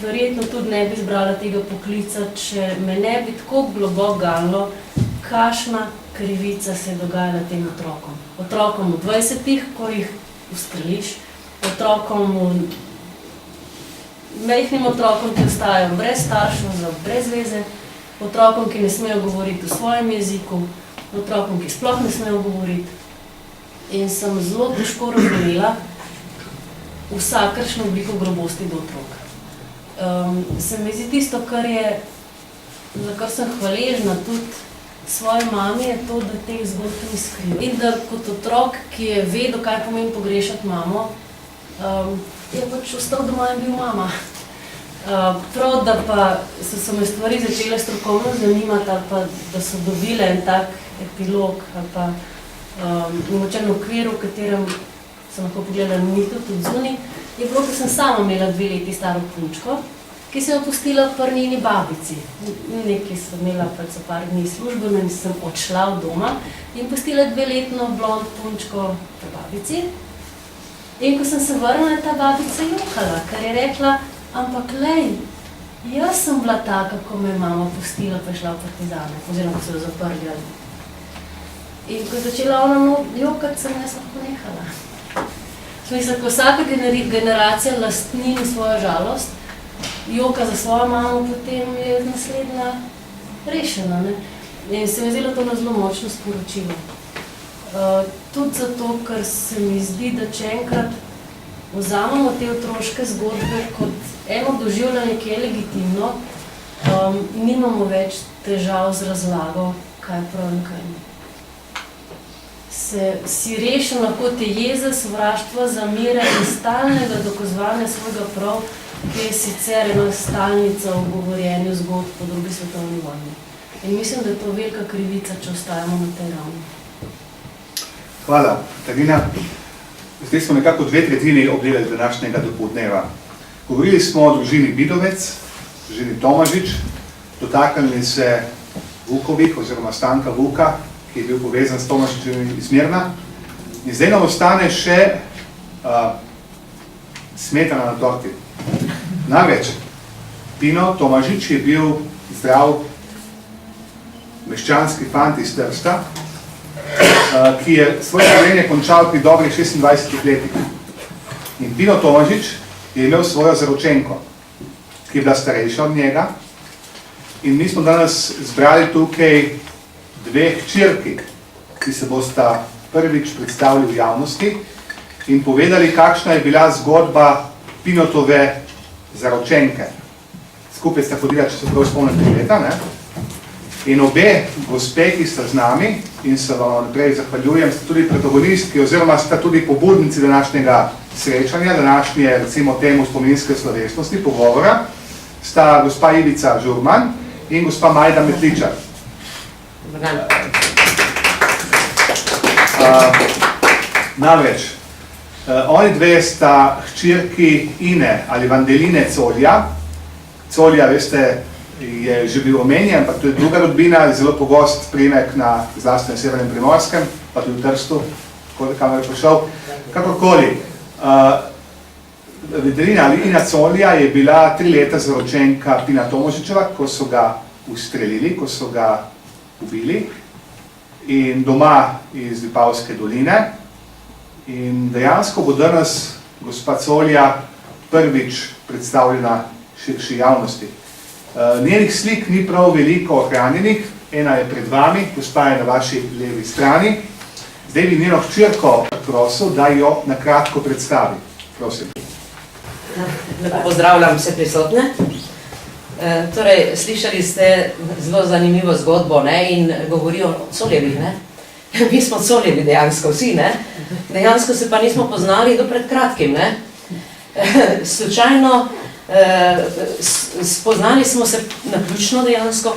verjetno tudi ne bi izbrala tega poklica, če me ne bi tako globoko ganilo, kakšna krivica se je dogajala tem otrokom. Otrokom v 20-ih, ko jih ustreliš, otrokom mehnim otrokom, ki ostajajo brez staršev, brez veze, otrokom, ki ne smejo govoriti v svojem jeziku, otrokom, ki sploh ne smejo govoriti. In sem zelo težko razumela vsakršno obliko grobosti do otrok. Se mi zdi tisto, za kar sem hvaležna tudi svoji mami, je to, da teh zgodb ni skriva. In da kot otrok, ki je vedel, kaj pomeni pogrešati mamo, je pač ostal doma in bil mama. Prav, da pa so me stvari začele strokovno zanimati, ali pa da so dobile en tak epilog, ali pa mogoče na okviru, v katerem sem lahko pogledala mi tudi odzuni, je bilo, ker sem sama imela 2 leti staro punčko, ki sem jo pustila pri njeni babici. Nekaj sem imela pač za par dni službeno in sem odšla od doma in pustila 2-letno blond punčko pri babici. In ko sem se vrnila, ta babica jokala, ker je rekla, ampak lej, jaz sem bila taka, ko me je mama pustila, pa je šla v partizane, oziroma ko so jo zaprli. In ko je začela ona jokati, sem jaz lahko nehala. V smislu, ko vsaka generacija lastni svojo žalost, joka za svojo mamo, potem je naslednja rešena. In se mi je zdelo to na zelo močno sporočilo. Tudi zato, ker se mi zdi, da če enkrat vzamemo te otroške zgodbe kot eno doživljanje, ki je legitimno, nimamo več težav z razlago, kaj je prav in kaj ni. Si rešen lahko te jeze, sovraštva, zamire in stalnega dokazovanja svojega prav, ki je sicer ena stalnica v govorjenju zgodb po drugi svetovni vojni. In mislim, da je to velika krivica, če ostajamo na tej ravni. Hvala, Katarina. Zdaj smo nekako 2/3 obdelali današnjega dopoldneva. Govorili smo o družini Bidovec, družini Tomažič, dotaknili se Vukovih oziroma Stanka Vuka, ki je bil povezan s Tomažičem iz Mirna. In zdaj nam ostane še smetana na torti. Namreč, Pino Tomažič je bil zdrav meščanski fant iz Trsta, ki je svoje življenje končal pri dobrih 26 letih. In Pino Tomažič je imel svojo zaročenko, ki je bila starejša od njega. In mi smo danes zbrali tukaj dve hčerki, ki se bosta prvič predstavili v javnosti in povedali, kakšna je bila zgodba Pinotove zaročenke. Skupaj sta hodila, če se prav spomnim, 3 leta, ne? In obe gospe, ki sta z nami, in se vam naprej zahvaljujem, sta tudi protagonistki oziroma sta tudi pobudnici današnjega srečanja, današnje, recimo temu, spominske slovesnosti, pogovora, sta gospa Ivica Žurman in gospa Majda Metličar. Namreč, oni dve sta hčerki Ine ali Vandeline Colja. Colja, veste, je že bil omenjen, ampak to je druga rodbina, zelo pogost priimek na zlasti na Severnem Primorskem, pa tudi v Trstu, kamor je prišel. Kakorkoli, Vandelina ali Ina Colja je bila 3 leta zaročenka Pina Tomažičeva, ko so ga ustrelili, ko so ga ubili, in doma iz Vipavske doline. In dejansko bo danes gospa Colja prvič predstavljena širši javnosti. Njenih slik ni prav veliko ohranjenih, ena je pred vami, gospa je na vaši levi strani. Zdaj bi njeno hčerko prosil, da jo na kratko predstavi. Prosim. Lepo pozdravljam vse prisotne. Torej, slišali ste zelo zanimivo zgodbo, ne, in govorijo o Coljevih, ne. Mi smo Coljevi dejansko vsi, ne. Dejansko se pa nismo poznali do pred kratkim, ne. Slučajno spoznali smo se naključno dejansko,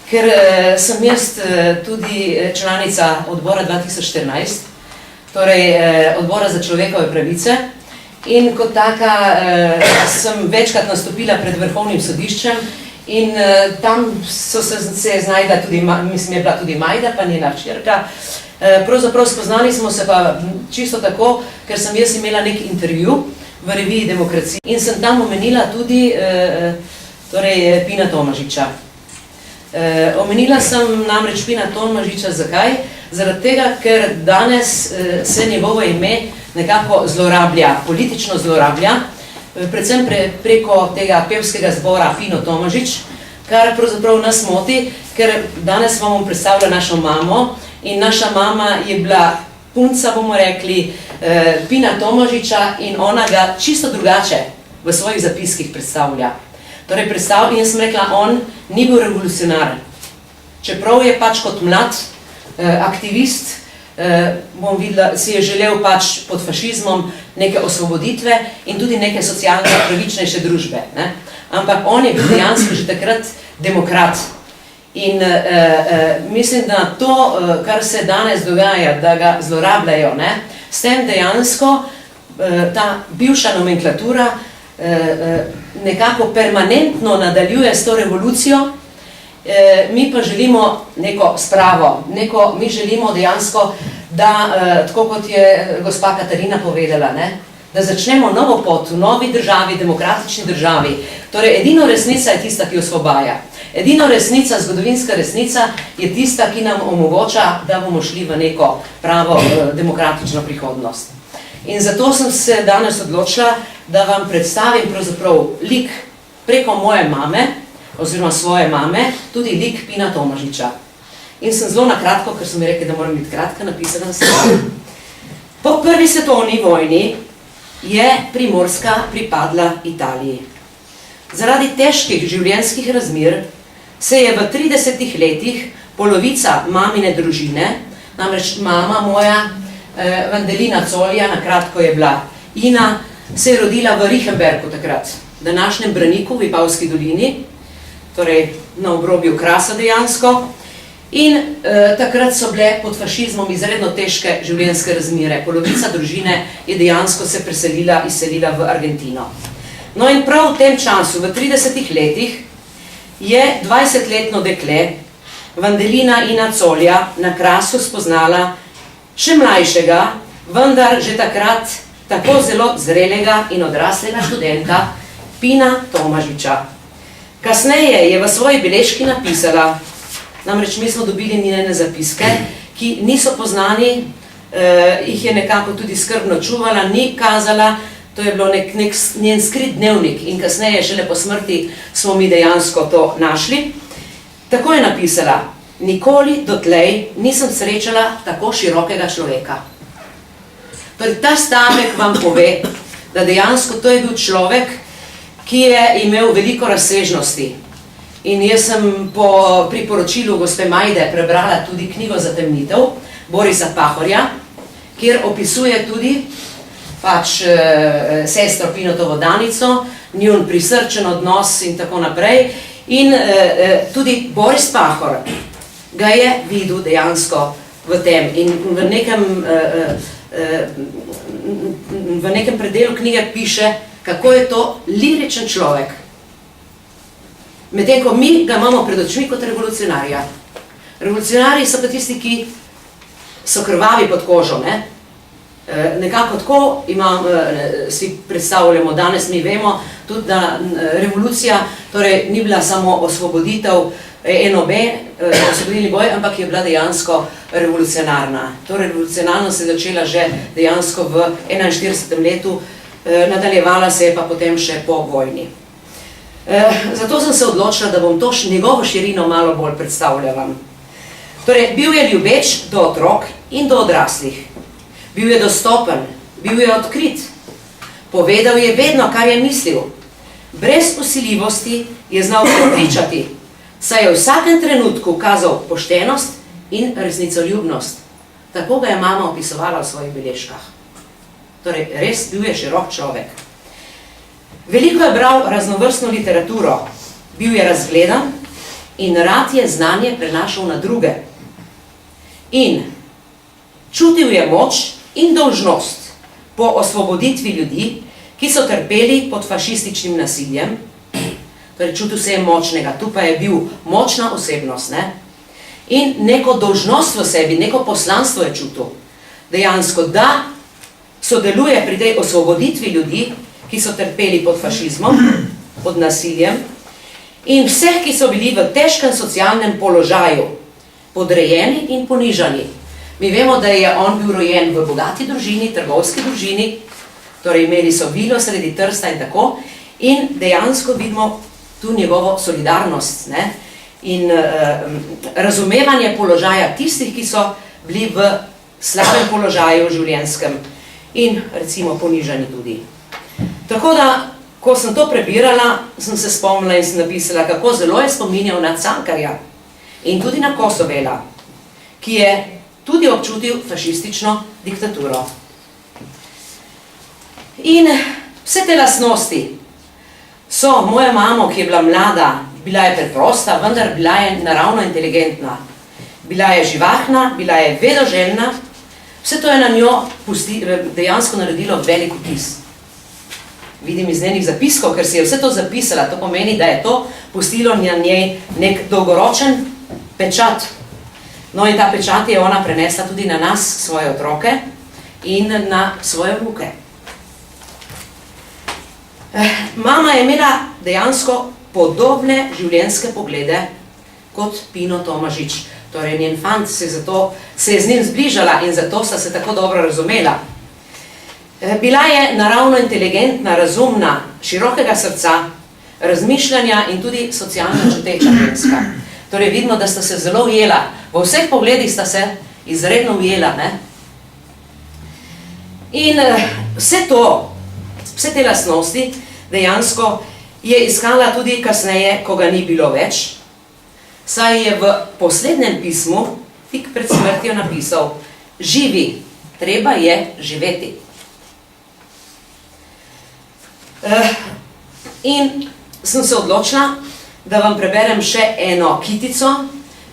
ker sem jaz tudi članica odbora 2014, torej odbora za človekove pravice, in kot taka sem večkrat nastopila pred Vrhovnim sodiščem in tam so se znajdla tudi, mislim, je bila tudi Majda, pa njena hčerka. Pravzaprav spoznali smo se pa čisto tako, ker sem jaz imela nek intervju v reviji Demokracija in sem tam omenila tudi torej Pina Tomažiča. Omenila sem namreč Pina Tomažiča, zakaj? Zaradi tega, ker danes se njegovo ime nekako zlorablja, politično zlorablja, predvsem preko tega pevskega zbora Pino Tomažič, kar pravzaprav nas moti, ker danes vam bom predstavila našo mamo in naša mama je bila punca, bomo rekli, Pina Tomažiča in ona ga čisto drugače v svojih zapiskih predstavlja. Torej in jaz sem rekla, on ni bil revolucionar, čeprav je pač kot mlad aktivist, bom videla, si je želel pač pod fašizmom neke osvoboditve in tudi neke socialno pravičnejše družbe, ne? Ampak on je bil dejansko že takrat demokrat. In mislim, da to, kar se danes dogaja, da ga zlorabljajo, ne? S tem dejansko ta bivša nomenklatura nekako permanentno nadaljuje s to revolucijo, mi pa želimo neko spravo, mi želimo dejansko, da, tako kot je gospa Katarina povedala, ne, da začnemo novo pot v novi državi, demokratični državi. Torej, edino resnica je tista, ki osvobaja. Edino resnica, zgodovinska resnica, je tista, ki nam omogoča, da bomo šli v neko pravo demokratično prihodnost. In zato sem se danes odločila, da vam predstavim pravzaprav lik preko moje mame, oziroma svoje mame, tudi lik Pina Tomažiča. In sem zelo nakratko, ker so mi rekli, da moram biti kratka, napisala sem. Po prvi svetovni vojni je Primorska pripadla Italiji. Zaradi težkih življenjskih razmer se je v 30 letih polovica mamine družine, namreč mama moja, Vandelina Colja, nakratko je bila Ina, se je rodila v Rihenbergu takrat, današnjem Braniku v Vipavski dolini, torej na obrobju Krasa dejansko, in takrat so bile pod fašizmom izredno težke življenjske razmere. Polovica družine je dejansko se izselila v Argentino. No in prav v tem času, v 30 letih, je 20-letno dekle Vandelina in Acolja na Krasu spoznala še mlajšega, vendar že takrat tako zelo zrelega in odraslega študenta Pina Tomažiča. Kasneje je v svoji beležki napisala, namreč mi smo dobili njene zapiske, ki niso poznani, jih je nekako tudi skrbno čuvala, ni kazala, to je bilo nek njen skrit dnevnik in kasneje šele po smrti smo mi dejansko to našli. Tako je napisala, nikoli dotlej nisem srečala tako širokega človeka. Torej, ta stavek vam pove, da dejansko to je bil človek, ki je imel veliko razsežnosti. In jaz sem po priporočilu gospe Majde prebrala tudi knjigo Zatemnitev Borisa Pahorja, kjer opisuje tudi pač sestro Pinotovo Danico, njun prisrčen odnos in tako naprej. In tudi Boris Pahor ga je videl dejansko v tem in v nekem predelu knjige piše, kako je to liričen človek. Medtem ko mi ga imamo pred očmi kot revolucionarja. Revolucionarji so pa tisti, ki so krvavi pod kožo, ne? Nekako tako si predstavljamo, danes mi vemo tudi, da revolucija torej ni bila samo osvoboditev NOB, osvobodilni boj, ampak je bila dejansko revolucionarna. To revolucionarnost se je začela že dejansko v 41. letu, nadaljevala se je pa potem še po vojni. Zato sem se odločila, da bom to njegovo širino malo bolj predstavljala. Torej, bil je ljubeč do otrok in do odraslih. Bil je dostopen, bil je odkrit. Povedal je vedno, kar je mislil. Brez vsiljivosti je znal prepričati, saj je v vsakem trenutku kazal poštenost in resnicoljubnost. Tako ga je mama opisovala v svojih beležkah. Torej, res bil je širok človek. Veliko je bral raznovrstno literaturo, bil je razgledan in rad je znanje prenašal na druge. In čutil je moč in dolžnost po osvoboditvi ljudi, ki so trpeli pod fašističnim nasiljem. Torej, čutil se je močnega, tu pa je bil močna osebnost, ne? In neko dolžnost v sebi, neko poslanstvo je čutil. Dejansko, da sodeluje pri tej osvoboditvi ljudi, ki so trpeli pod fašizmom, pod nasiljem, in vseh, ki so bili v težkem socialnem položaju, podrejeni in ponižani. Mi vemo, da je on bil rojen v bogati družini, trgovski družini, torej imeli so vilo sredi Trsta in tako, in dejansko vidimo tu njegovo solidarnost, ne? In razumevanje položaja tistih, ki so bili v slabem položaju življenjskem in recimo ponižani tudi. Tako da, ko sem to prebirala, sem se spomnila in sem napisala, kako zelo je spominjal na Cankarja in tudi na Kosovela, ki je tudi občutil fašistično diktaturo. In vse te lastnosti so moja mama, ki je bila mlada, bila je preprosta, vendar bila je naravno inteligentna. Bila je živahna, bila je vedoželjna, vse to je na njo dejansko naredilo velik vtis. Vidim iz njenih zapiskov, ker si je vse to zapisala, to pomeni, da je to pustilo na njej nek dolgoročen pečat. No in ta pečat je ona prenesla tudi na nas, svoje otroke in na svoje vnuke. Mama je imela dejansko podobne življenjske poglede kot Pino Tomažič. Torej, njen fant se je z njim zbližala in zato sta se tako dobro razumela. Bila je naravno inteligentna, razumna, širokega srca, razmišljanja in tudi socialno čuteča ženska. Torej, vidimo, da sta se zelo ujela. V vseh pogledih sta se izredno ujela, ne? In vse te lastnosti dejansko je iskala tudi kasneje, ko ga ni bilo več, saj je v poslednjem pismu, tik pred smrtjo, napisal: živi, treba je živeti. In sem se odločila, da vam preberem še eno kitico,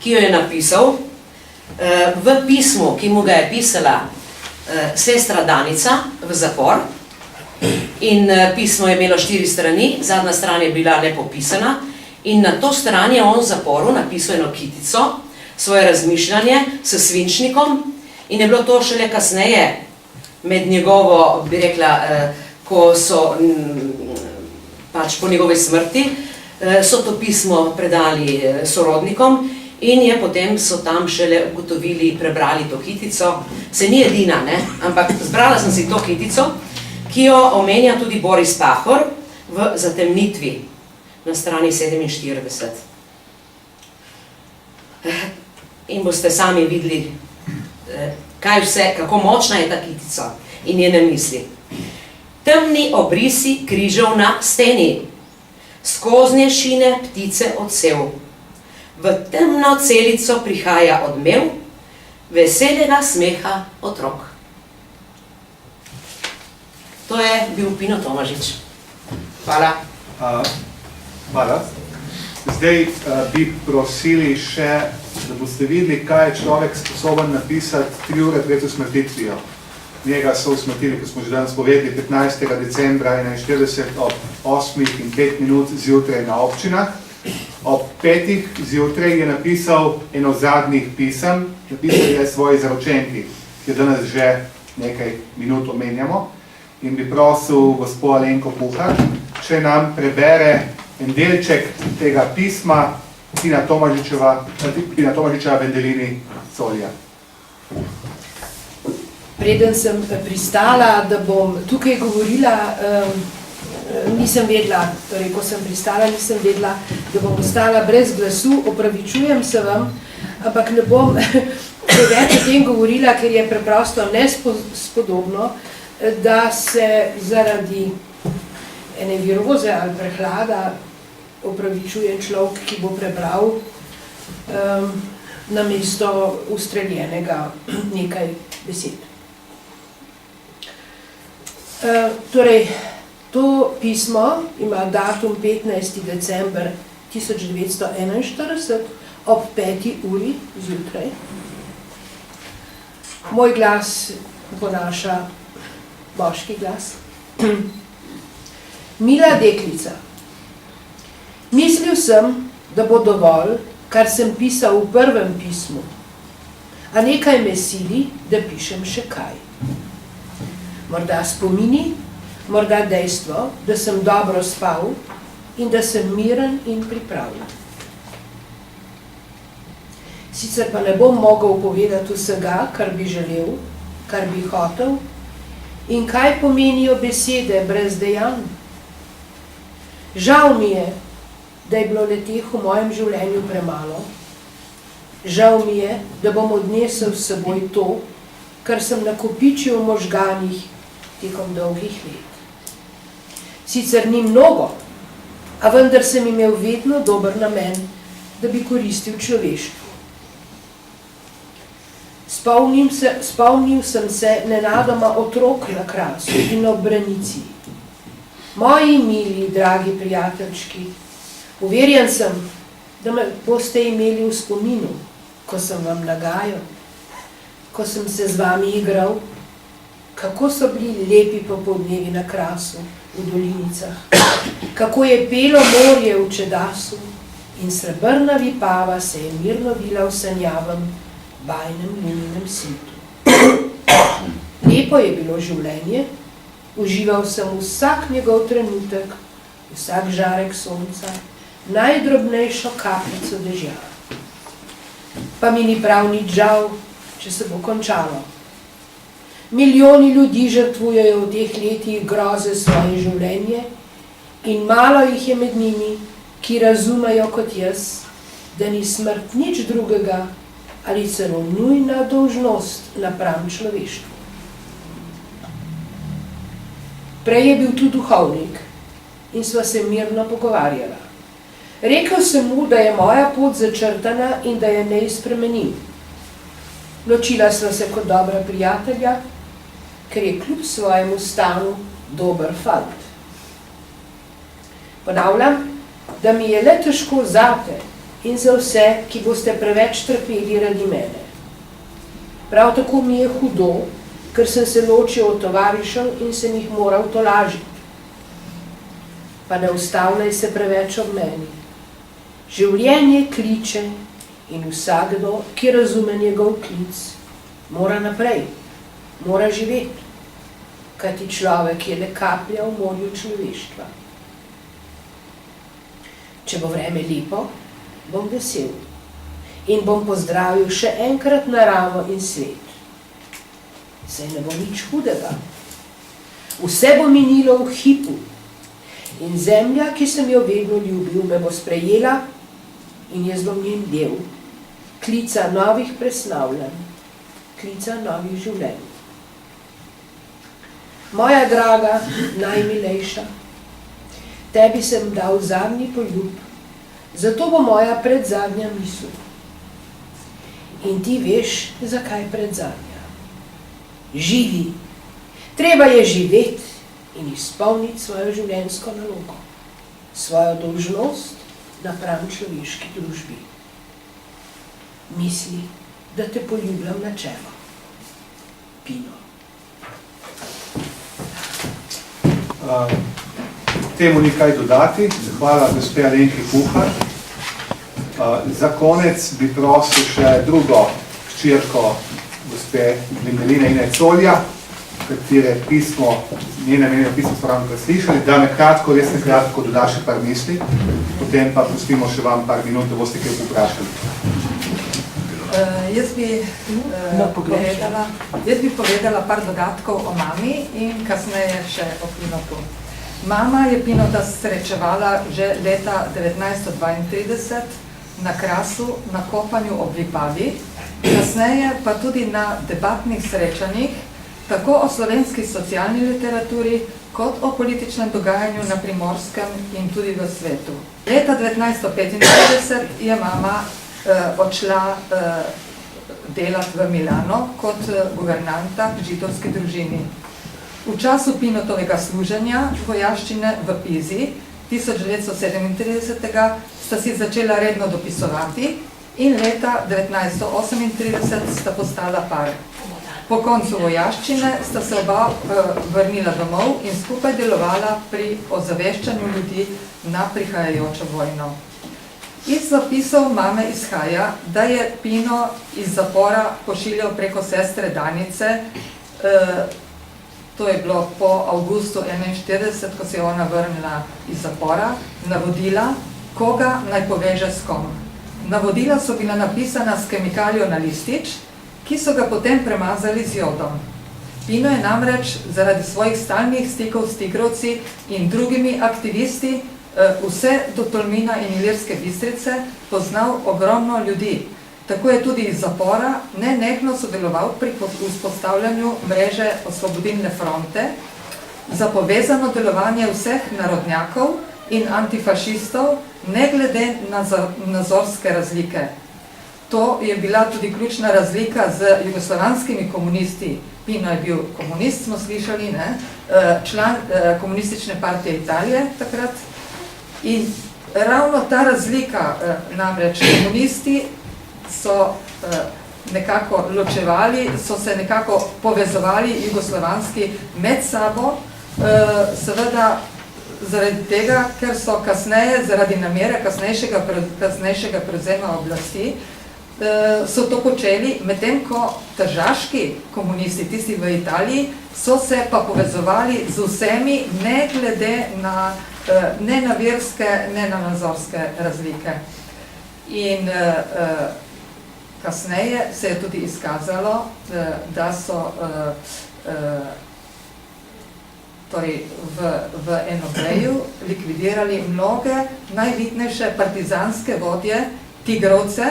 ki jo je napisal v pismu, ki mu ga je pisala sestra Danica v zapor. In pismo je imelo 4 strani, zadnja stran je bila lepo pisana in na to stran je on v zaporu napisal eno kitico, svoje razmišljanje s svinčnikom in je bilo to šele kasneje med njegovo, bi rekla, ko so pač po njegovi smrti, so to pismo predali sorodnikom in je potem so tam šele ugotovili, prebrali to kitico. Se ni edina, ne? Ampak zbrala sem si to kitico, ki jo omenja tudi Boris Pahor v Zatemnitvi na strani 47. In boste sami videli, kaj vse, kako močna je ta kitica in njene misli. Temni obrisi križev na steni, skoznje šine ptice odsev. V temno celico prihaja odmev, veselega smeha otrok. To je bil Pino Tomažič. Hvala. Hvala. Zdaj bi prosili še, da boste videli, kaj je človek sposoben napisati 3 ure pred usmrtitvijo. Njega so usmrtili, ko smo že danes povedali, 15. decembra 41 ob 8:05 zjutraj na občinah. Ob 5. zjutraj je napisal eno zadnjih pisem, napisal je svoji zaročenki, ki jo danes že nekaj minut omenjamo. In bi prosil gospod Alenko Puhar, če nam prebere en delček tega pisma Pina Tomažiča Vendelini Colja. Preden sem pristala, da bom tukaj govorila, nisem vedela, torej ko sem pristala, nisem vedela, da bom ostala brez glasu, opravičujem se vam, ampak ne bom preveč o tem govorila, ker je preprosto nespodobno, da se zaradi ene viroze ali prehlada opravičujem človek, ki bo prebral namesto ustreljenega nekaj besed. Torej, to pismo ima datum 15. december 1941 ob 5. uri zjutraj. Moj glas ponaša moški glas. Mila deklica, mislil sem, da bo dovolj, kar sem pisal v prvem pismu, a nekaj me sili, da pišem še kaj. Morda spomini, morda dejstvo, da sem dobro spal in da sem miren in pripravljen. Sicer pa ne bom mogel povedati vsega, kar bi želel, kar bi hotel in kaj pomenijo besede brez dejanj. Žal mi je, da je bilo leteh v mojem življenju premalo. Žal mi je, da bom odnesel s seboj to, kar sem nakopičil v možganih tekom dolgih let. Sicer ni mnogo, a vendar sem imel vedno dober namen, da bi koristil človeštvu. Spomnil sem se nenadoma otrok na Krasu in ob Branici. Moji mili, dragi prijateljčki, uverjen sem, da me boste imeli v spominu, ko sem vam nagajal, ko sem se z vami igral, kako so bili lepi popoldnevi na Krasu, v dolinicah, kako je pelo morje v Čedasu in srebrna vipava se je mirno vila v sanjavem, bajnem luninem situ. Lepo je bilo življenje, užival sem vsak njegov trenutek, vsak žarek sonca, najdrobnejšo kapljico dežja. Pa mi ni prav nič žal, če se bo končalo. Milijoni ljudi žrtvujejo v teh letih groze svoje življenje in malo jih je med njimi, ki razumejo kot jaz, da ni smrt nič drugega ali celo nujna dolžnost napram človeštvu. Prej je bil tu duhovnik in sva se mirno pogovarjala. Rekel sem mu, da je moja pot začrtana in da je ne spremenim. Ločila sva se kot dobra prijatelja, ker je kljub svojemu stanu dober fant. Ponavljam, da mi je le težko zate in za vse, ki boste preveč trpeli radi mene. Prav tako mi je hudo, ker sem se ločil od tovarišev in sem jih moral tolažiti. Pa ne ustavljaj se preveč ob meni. Življenje kliče In vsakdo, ki razume njegov klic, mora naprej, mora živeti, kajti človek je le kaplja v morju človeštva. Če bo vreme lepo, bom vesel in bom pozdravil še enkrat naravo in svet. Saj ne bo nič hudega. Vse bo minilo v hipu in zemlja, ki sem jo vedno ljubil, me bo sprejela in jaz bom njen del, klica novih presnavljanj, klica novih življenj. Moja draga, najmilejša, tebi sem dal zadnji poljub, zato bo moja predzadnja misel. In ti veš, zakaj predzadnja. Živi. Treba je živeti in izpolniti svojo življenjsko nalogo, svojo dolžnost napram človeški družbi. Misli, da te poljubljam na čelo. Pino. Temu ni kaj dodati. Hvala gospe Alenki Kuhar. Za konec bi prosil še drugo hčerko gospe Glindeline Ine Colja, katere pismo, njene menjeno pismo smo ravno slišali, da me kratko, res nekratko doda še par misli, potem pa pustimo še vam par minut, da boste kaj vprašali. Jaz bi povedala par dodatkov o mami in kasneje še o Pinotu. Mama je Pinota srečevala že leta 1932 na Krasu, na kopanju ob Vipavi, kasneje pa tudi na debatnih srečanjih, tako o slovenski socialni literaturi, kot o političnem dogajanju na Primorskem in tudi v svetu. Leta 1935 je mama odšla delati v Milano kot guvernanta v židovski družini. V času Pinotovega služenja vojaščine v Pizi 1937 sta si začela redno dopisovati in leta 1938 sta postala par. Po koncu vojaščine sta se oba vrnila domov in skupaj delovala pri ozaveščanju ljudi na prihajajočo vojno. Iz zapisov mame izhaja, da je Pino iz zapora pošiljal preko sestre Danice, to je bilo po avgustu 1941, ko se je ona vrnila iz zapora, navodila, koga naj poveže s kom. Navodila so bila napisana s kemikalijo na listič, ki so ga potem premazali z jodom. Pino je namreč zaradi svojih stalnih stikov s tigrovci in drugimi aktivisti vse do Tolmina in Ilirske Bistrice poznal ogromno ljudi. Tako je tudi iz zapora nenehno sodeloval pri vzpostavljanju mreže Osvobodilne fronte za povezano delovanje vseh narodnjakov in antifašistov, ne glede na nazorske razlike. To je bila tudi ključna razlika z jugoslovanskimi komunisti. Pino je bil komunist, smo slišali, ne? Član komunistične partije Italije takrat. In ravno ta razlika, namreč komunisti so nekako ločevali, so se nekako povezovali jugoslovanski med sabo, seveda zaradi tega, ker so kasneje, zaradi namere kasnejšega prevzema oblasti, so to počeli, medtem ko tržaški komunisti, tisti v Italiji, so se pa povezovali z vsemi, ne glede na ne na verske, ne na nazorske razlike. In kasneje se je tudi izkazalo, da so torej v Enobreju likvidirali mnoge najvitnejše partizanske vodje, tigrovce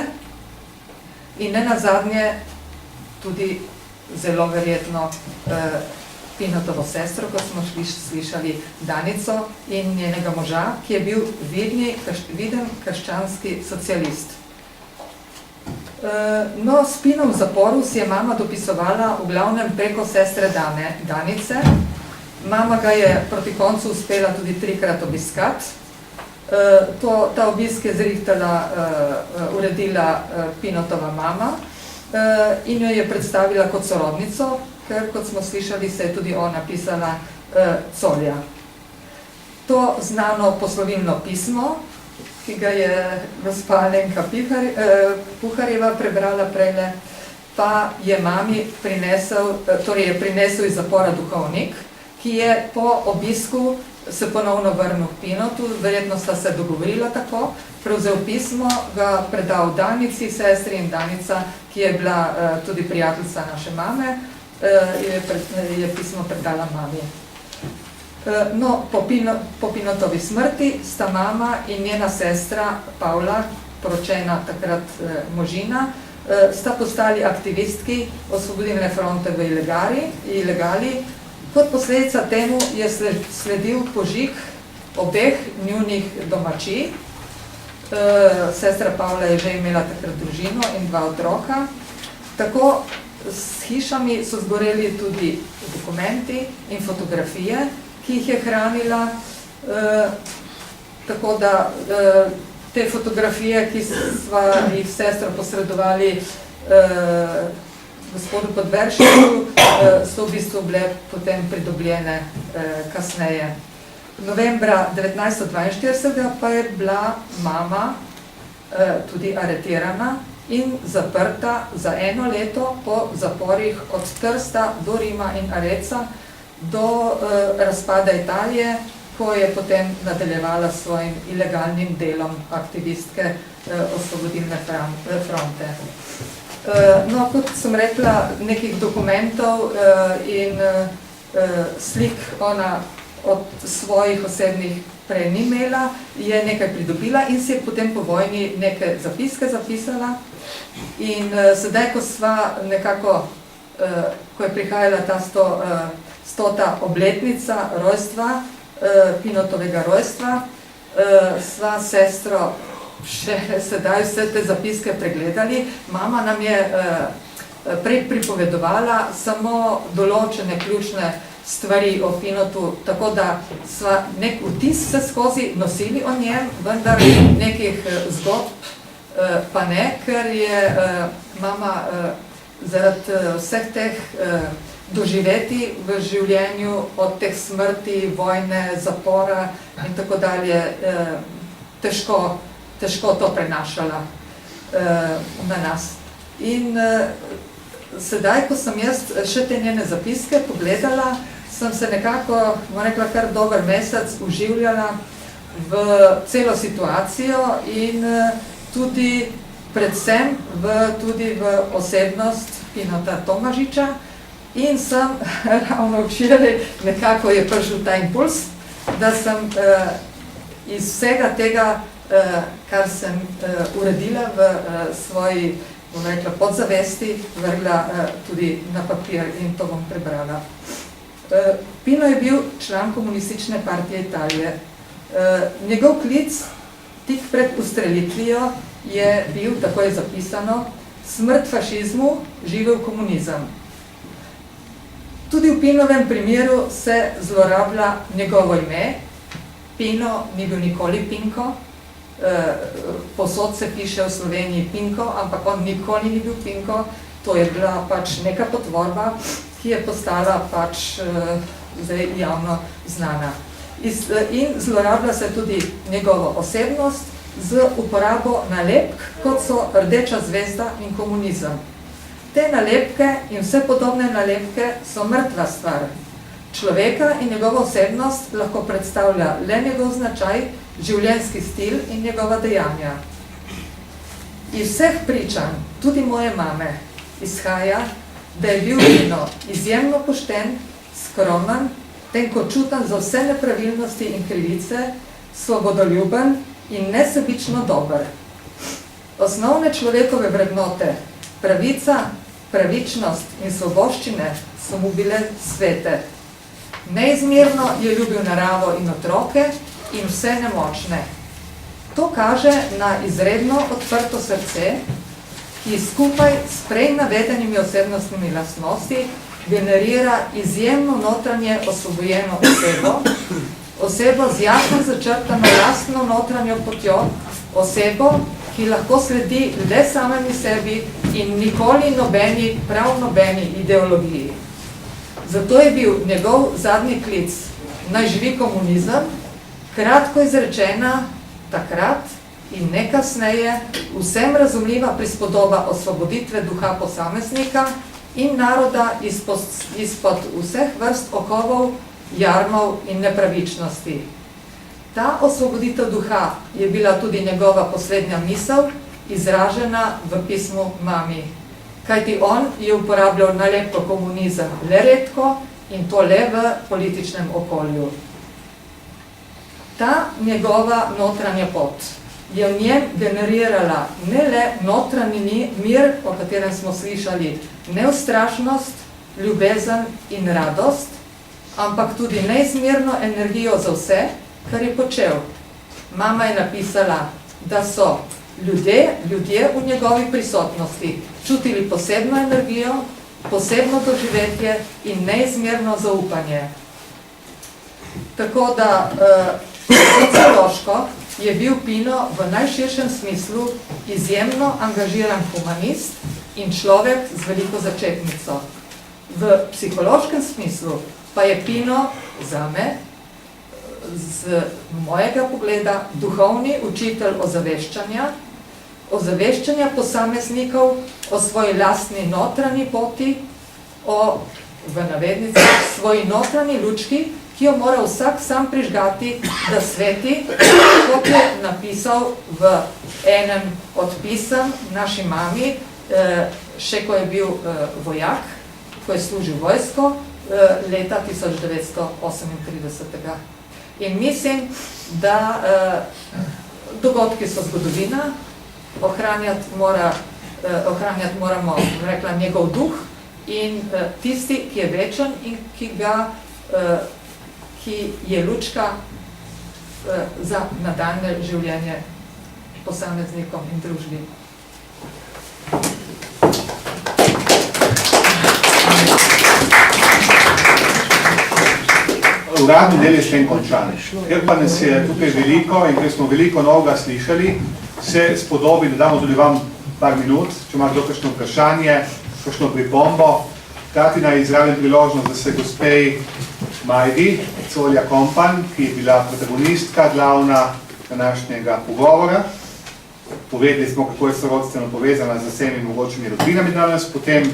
in nenazadnje tudi zelo verjetno Pinotovo sestro, kot smo slišali, Danico in njenega moža, ki je bil viden krščanski socialist. No, s Pinom v zaporu si je mama dopisovala v glavnem preko sestre Danice. Mama ga je proti koncu uspela tudi 3-krat obiskati. Ta obisk je uredila Pinotova mama in jo je predstavila kot sorodnico, ker, kot smo slišali, se je tudi ona pisala Colja. To znano poslovilno pismo ki ga je gospa Alenka Puharjeva prebrala prejle, pa je mami prinesel iz zapora duhovnik, ki je po obisku se ponovno vrnil v Pinotu, verjetno sta se dogovorila tako, prevzel pismo, ga predal Danici, sestri, in Danica, ki je bila tudi prijateljica naše mame, je pismo predala mami. No, po Pinotovi smrti sta mama in njena sestra Pavla, poročena takrat možina, sta postali aktivistki Osvobodilne fronte v ilegali. Kot posledica temu je sledil požig obeh njunih domačij. Sestra Pavla je že imela takrat družino in 2 otroka. Tako s hišami so zgoreli tudi dokumenti in fotografije, ki jih je hranila. Tako da te fotografije, ki sva jih sestra posredovali gospodu Podveršiku, so v bistvu bile potem pridobljene kasneje. Novembra 1942 pa je bila mama tudi aretirana in zaprta za 1 leto po zaporih od Trsta do Rima in Areca do razpada Italije, ko je potem nadaljevala s svojim ilegalnim delom aktivistke Osvobodilne fronte. No, kot sem rekla, nekih dokumentov in slik ona od svojih osebnih prej ni imela, je nekaj pridobila in si je potem po vojni neke zapiske zapisala. In sedaj, ko sva nekako, ko je prihajala ta 100. obletnica rojstva, Pinotovega rojstva, sva sestro še sedaj vse te zapiske pregledali. Mama nam je prej pripovedovala samo določene ključne stvari o Pinotu, tako da sva nek vtis se skozi nosili o njem, vendar nekih zgodb pa ne, ker je mama zaradi vseh teh doživeti v življenju, od teh smrti, vojne, zapora in tako dalje, težko to prenašala na nas. In sedaj, ko sem jaz še te njene zapiske pogledala, sem se nekako, bom rekla, kar dober mesec uživljala v celo situacijo in tudi predvsem tudi v osebnost Pinota Tomažiča. In sem ravno včeraj nekako je prišel ta impuls, da sem iz vsega tega, kar sem uredila v svoji, bom rekla, podzavesti, vrgla tudi na papir in to bom prebrala. Pino je bil član Komunistične partije Italije. Njegov klic tik pred ustrelitvijo je bil, tako je zapisano, smrt fašizmu, živel komunizem. Tudi v Pinovem primeru se zlorablja njegovo ime. Pino ni bil nikoli Pinko, posod se piše v Sloveniji Pinko, ampak on nikoli ni bil Pinko, to je bila pač neka potvorba, ki je postala pač zdaj javno znana. In zlorablja se tudi njegovo osebnost z uporabo nalepk, kot so rdeča zvezda in komunizem. Te nalepke in vse podobne nalepke so mrtva stvar. Človeka in njegovo osebnost lahko predstavlja le njegov značaj, življenjski stil in njegova dejanja. Iz vseh pričanj, tudi moje mame, izhaja, da je bil Pino izjemno pošten, skromen, tenkočuten za vse nepravilnosti in krivice, svobodoljuben in nesebično dober. Osnovne človekove vrednote, pravica, pravičnost in svoboščine so mu bile svete. Neizmerno je ljubil naravo in otroke in vse nemočne. To kaže na izredno odprto srce, ki skupaj s prej navedenimi osebnostnimi lastnosti generira izjemno notranje osvobojeno osebo z jasno začrtano lastno notranjo potjo, osebo, ki lahko sledi le samemu sebi in nikoli nobeni, prav nobeni ideologiji. Zato je bil njegov zadnji klic, naj živi komunizem, kratko izrečena, takrat in ne kasneje vsem razumljiva prispodoba osvoboditve duha posameznika in naroda izpod vseh vrst okovov, jarmov in nepravičnosti. Ta osvoboditev duha je bila tudi njegova poslednja misel, izražena v pismu mami. Kajti on je uporabljal nalepko komunizem le redko in to le v političnem okolju. Ta njegova notranja pot je v njem generirala ne le notranji mir, o katerem smo slišali, neustrašnost, ljubezen in radost, ampak tudi neizmerno energijo za vse, kar je počel. Mama je napisala, da so ljudje v njegovi prisotnosti čutili posebno energijo, posebno doživetje in neizmerno zaupanje. Tako da sociološko je bil Pino v najširšem smislu izjemno angažiran humanist in človek z veliko začetnico. V psihološkem smislu pa je Pino zame, z mojega pogleda, duhovni učitelj ozaveščanja posameznikov o svoji lastni notranji poti, o, v navednicah, svoji notranji lučki, ki jo mora vsak sam prižgati, da sveti, kot je napisal v enem od pisem naši mami, še ko je bil vojak, ko je služil vojsko, leta 1938. In mislim, da dogodki so zgodovina, ohranjati moramo, rekla, njegov duh in tisti, ki je večen in ki je lučka za nadaljnje življenje posameznikom in družbi. Uradni del je s tem končan. Ker pa nas je tukaj veliko in ker smo veliko novega slišali, se spodobi, da damo tudi vam par minut, če ima kdo kakšno vprašanje, kakšno pripombo. Hkrati naj izrabim priložnost, da se gospej Majdi Colja Kompan, ki je bila protagonistka glavna današnjega pogovora. Povedali smo, kako je sorodstveno povezana z vsemi mogočimi rodbinami danes, potem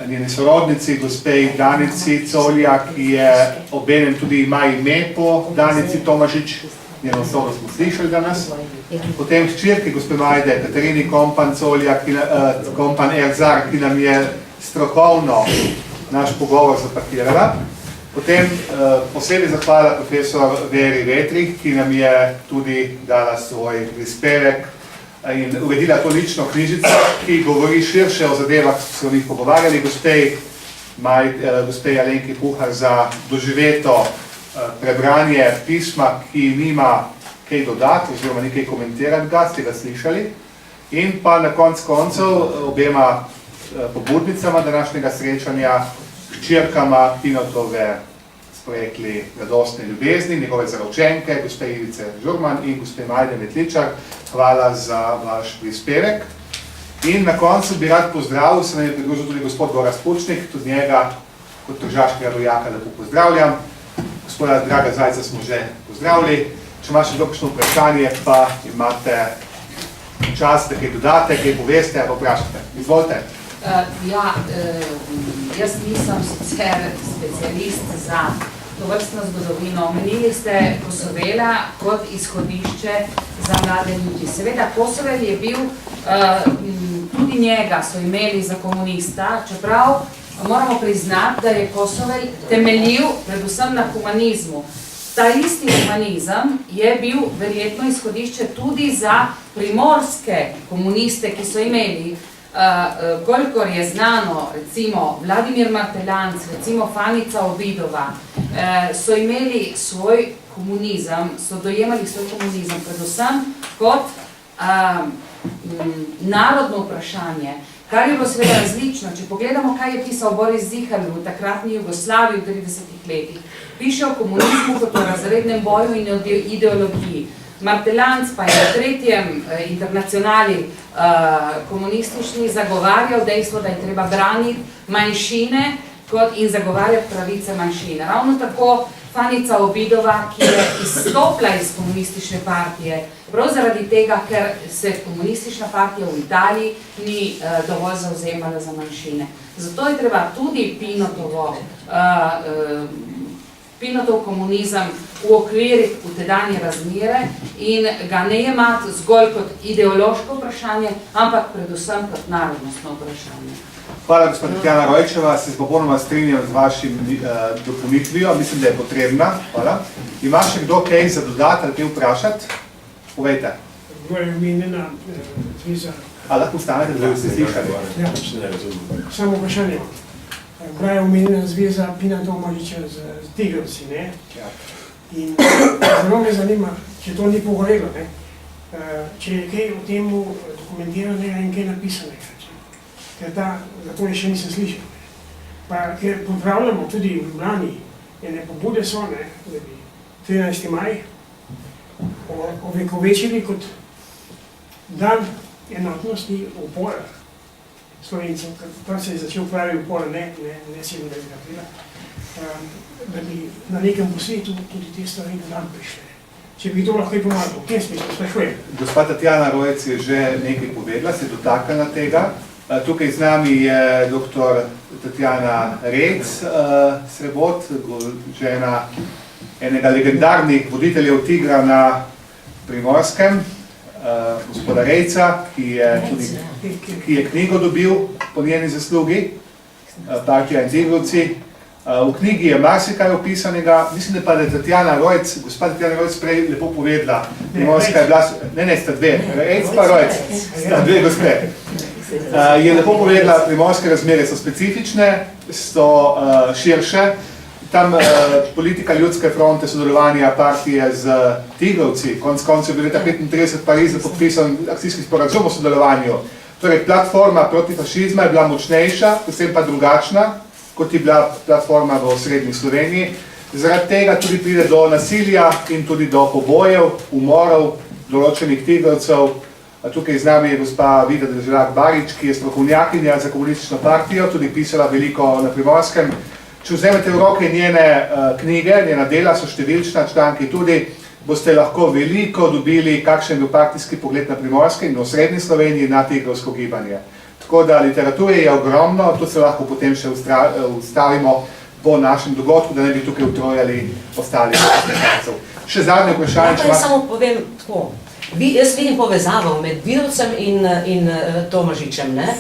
njeni sorodnici, gospej Danici Colja, ki je obenem tudi ima ime po Danici Tomažič, njeno sodo smo slišali danes. Potem hčerki gospe Majde, Katarini Kompan Colja, Kompan Erzar, ki nam je strokovno naš pogovor zapakirala. Potem posebej zahvala profesor Veri Vetrih, ki nam je tudi dala svoj prispevek in uredila to lično knjižico, ki govori širše o zadevah, ki so o njih pogovarjali. Gospej Alenki Puhar za doživeto prebranje pisma, ki nima kaj dodati oziroma nekaj komentirati, ga ste ga slišali. In pa na koncev obema pobudnicama današnjega srečanja, hčerkama Pinotove sporekli radostne ljubezni, njegove zaročenke, gospe Ivice Žurman in gospe Majde Metličar. Hvala za vaš prispevek. In na koncu bi rad pozdravil, se nam je pridružil tudi gospod Gorazd Pučnik, tudi njega kot tržaškega rojaka lepo pozdravljam. Gospoda Draga Zajca smo že pozdravili. Če imaš še kakšno vprašanje, pa imate čas, da kaj dodate, kaj poveste, ali vprašate. Izvolite. Jaz nisem sicer specialist za tovrstno zgodovino. Omenili ste Kosovela kot izhodišče za mlade ljudi. Seveda, Kosovel je bil, tudi njega so imeli za komunista, čeprav moramo priznati, da je Kosovel temeljil predvsem na humanizmu. Ta isti humanizem je bil verjetno izhodišče tudi za primorske komuniste, ki so imeli, kolikor je znano, recimo Vladimir Marteljanc, recimo Fanica Ovidova, so imeli svoj komunizem, so dojemali svoj komunizem predvsem kot narodno vprašanje, kar je bilo seveda različno. Če pogledamo, kaj je pisal Boris Ziherl v takratni Jugoslaviji v 30-ih letih, piše o komunizmu kot o razrednem boju in o ideologiji. Marteljanc pa je v tretjem internacionali komunistični zagovarjal dejstvo, da je treba braniti manjšine in zagovarjati pravice manjšine. Ravno tako Fanica Obidova, ki je izstopila iz komunistične partije, prav zaradi tega, ker se komunistična partija v Italiji ni dovolj zavzemala za manjšine. Zato je treba tudi Pinotov komunizem uokviriti v tedanje razmere in ga ne jemati zgolj kot ideološko vprašanje, ampak predvsem kot narodnostno vprašanje. Hvala, gospod Tatjana Rojčeva, se popolnoma strinjam z vašim dopolnitvijo, mislim, da je potrebna. Hvala. Ima še kdo kaj za dodati ali kaj vprašati? Povejte. Moja omenjena zveza. A lahko ustanete, da ste slišali? Ja, samo vprašanje. Bila je omenjena zveza Pina Tomažiča z Tigrovci, ne? In zelo me zanima, če to ni pogorelo, ne? Če je kaj o tem dokumentiranega in kaj napisanega. Ker za to še nisem slišal. Pa ker popravljamo tudi v Ljubljani, ene pobude so, ne, da bi 13. maj ovekovečili kot dan enotnosti upora Slovencem, ker se je začel pravi upor, ne 7. aprila, da bi na nekem posvetu tudi te stvari na dan prišle. Če bi to lahko i pomagal, v tem smislu sprašujem. Gospa Tatjana Rojec je že nekaj povedala, se dotaknila tega. Tukaj z nami je dr. Tatjana Rec Srebot, žena enega legendarnih voditeljev Tigra na Primorskem, gospoda Rejca, ki je knjigo dobil po njeni zaslugi, Partija in Tigrovci. V knjigi je marsikaj opisanega, mislim pa, da je Tatjana Rojec, gospa Tatjana Rojec prej lepo povedala, Primorska je bila, ne, sta dve, Rejc pa Rojec, sta dve gospe. Je lepo povedala, primorske razmere so specifične, so širše. Tam politika Ljudske fronte sodelovanja partije z Tigrovci, konec koncev je leta 1935 v Parizu podpisan akcijski sporazum o sodelovanju. Torej, platforma proti fašizma je bila močnejša, predvsem pa drugačna, kot je bila platforma v osrednji Sloveniji. Zaradi tega tudi pride do nasilja in tudi do pobojev, umorov določenih Tigrovcev. Tukaj z nami je gospa Vida Deželak-Barič, ki je strokovnjakinja za komunistično partijo, tudi pisala veliko na Primorskem. Če vzemete v roke njene knjige, njena dela so številčna, članki tudi, boste lahko veliko dobili, kakšen je bil partijski pogled na Primorskem in v osrednji Sloveniji na tigrovsko gibanje. Tako da literature je ogromno, to se lahko potem še ustavimo po našem dogodku, da ne bi tukaj utrojali ostalih poslušalcev. Še zadnje vprašanje. Ja, samo povem tako. Jaz vidim povezavo med Vidovcem in Tomažičem, ne?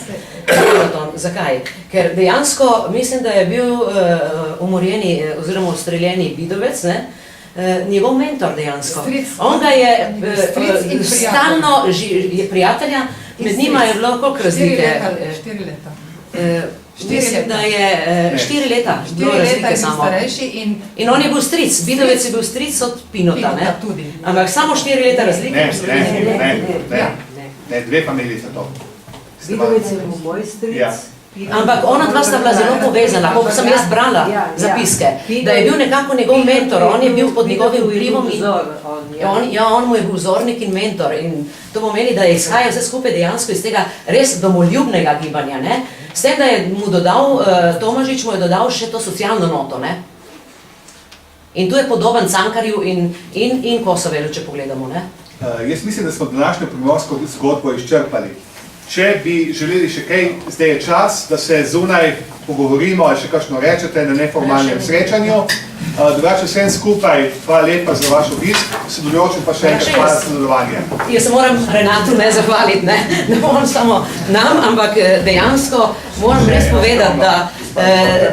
Zakaj? Ker dejansko mislim, da je bil umorjeni oziroma ustreljeni Vidovec, ne? Njegov mentor dejansko. On ga je stalno prijatelja, med njima je bilo koliko razlike? 4 leta. Mislim, da je 4 leta bilo razlike samo. In on je bil stric, Vidovec je bil stric od Pinota, ne? Ampak samo 4 leta razlike. Ne, dve familiji so to. Vidovec je bil moj stric. Ampak ona dva sta bila zelo povezana, ko sem jaz brala zapiske, da je bil nekako njegov mentor, on je bil pod njegovim vplivom in on mu je bil vzornik in mentor in to pomeni, da je izhajal vse skupaj dejansko iz tega res domoljubnega gibanja, ne? S tem, da je mu dodal, Tomažič mu je dodal še to socialno noto, ne? In tu je podoben Cankarju in Kosovelu, če pogledamo, ne? Jaz mislim, da smo današnjo primorsko zgodbo izčrpali. Če bi želeli še kaj, zdaj je čas, da se zunaj pogovorimo ali še kakšno rečete na neformalnem srečanju. Drugače vsem skupaj, hvala lepa za vaš obisk, sodelujočim pa še enkrat hvala za sodelovanje. Jaz se moram Renatu ne zahvaliti, ne moram samo nam, ampak dejansko moram res povedati, da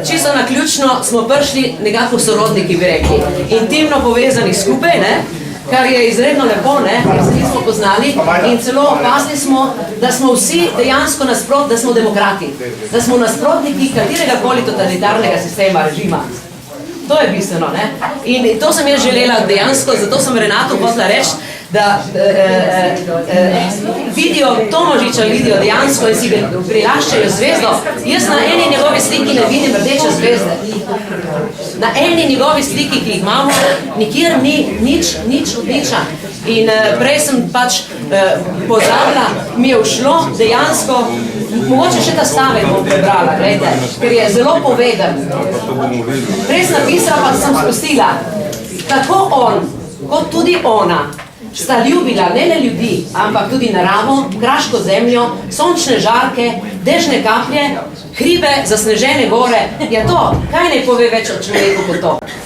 čisto naključno smo prišli nekako sorodniki, bi rekli, intimno povezani skupaj, ne? Kar je izredno lepo, ne, ker se nismo poznali in celo opazili smo, da smo vsi dejansko da smo demokrati, da smo nasprotniki katerega koli totalitarnega sistema, režima. To je bistveno, ne. In to sem jaz želela dejansko, zato sem Renatu hotela reči, da vidijo Tomažiča, vidijo dejansko in si prilaščajo zvezdo. Jaz na eni njegovi sliki ne vidim rdeče zvezde. Na eni njegovi sliki, ki jih imamo, nikjer ni nič odliča. In prej sem pač pozabila, mi je všlo dejansko mogoče še ta stavek bom prebrala, glejte, ker je zelo poveden. Res napisala, pa sem spustila. Tako on, kot tudi ona, sta ljubila ne le ljudi, ampak tudi naravo, kraško zemljo, sončne žarke, dežne kaplje, hribe, zasnežene gore. Ja to, kaj ne pove več o človeku kot to?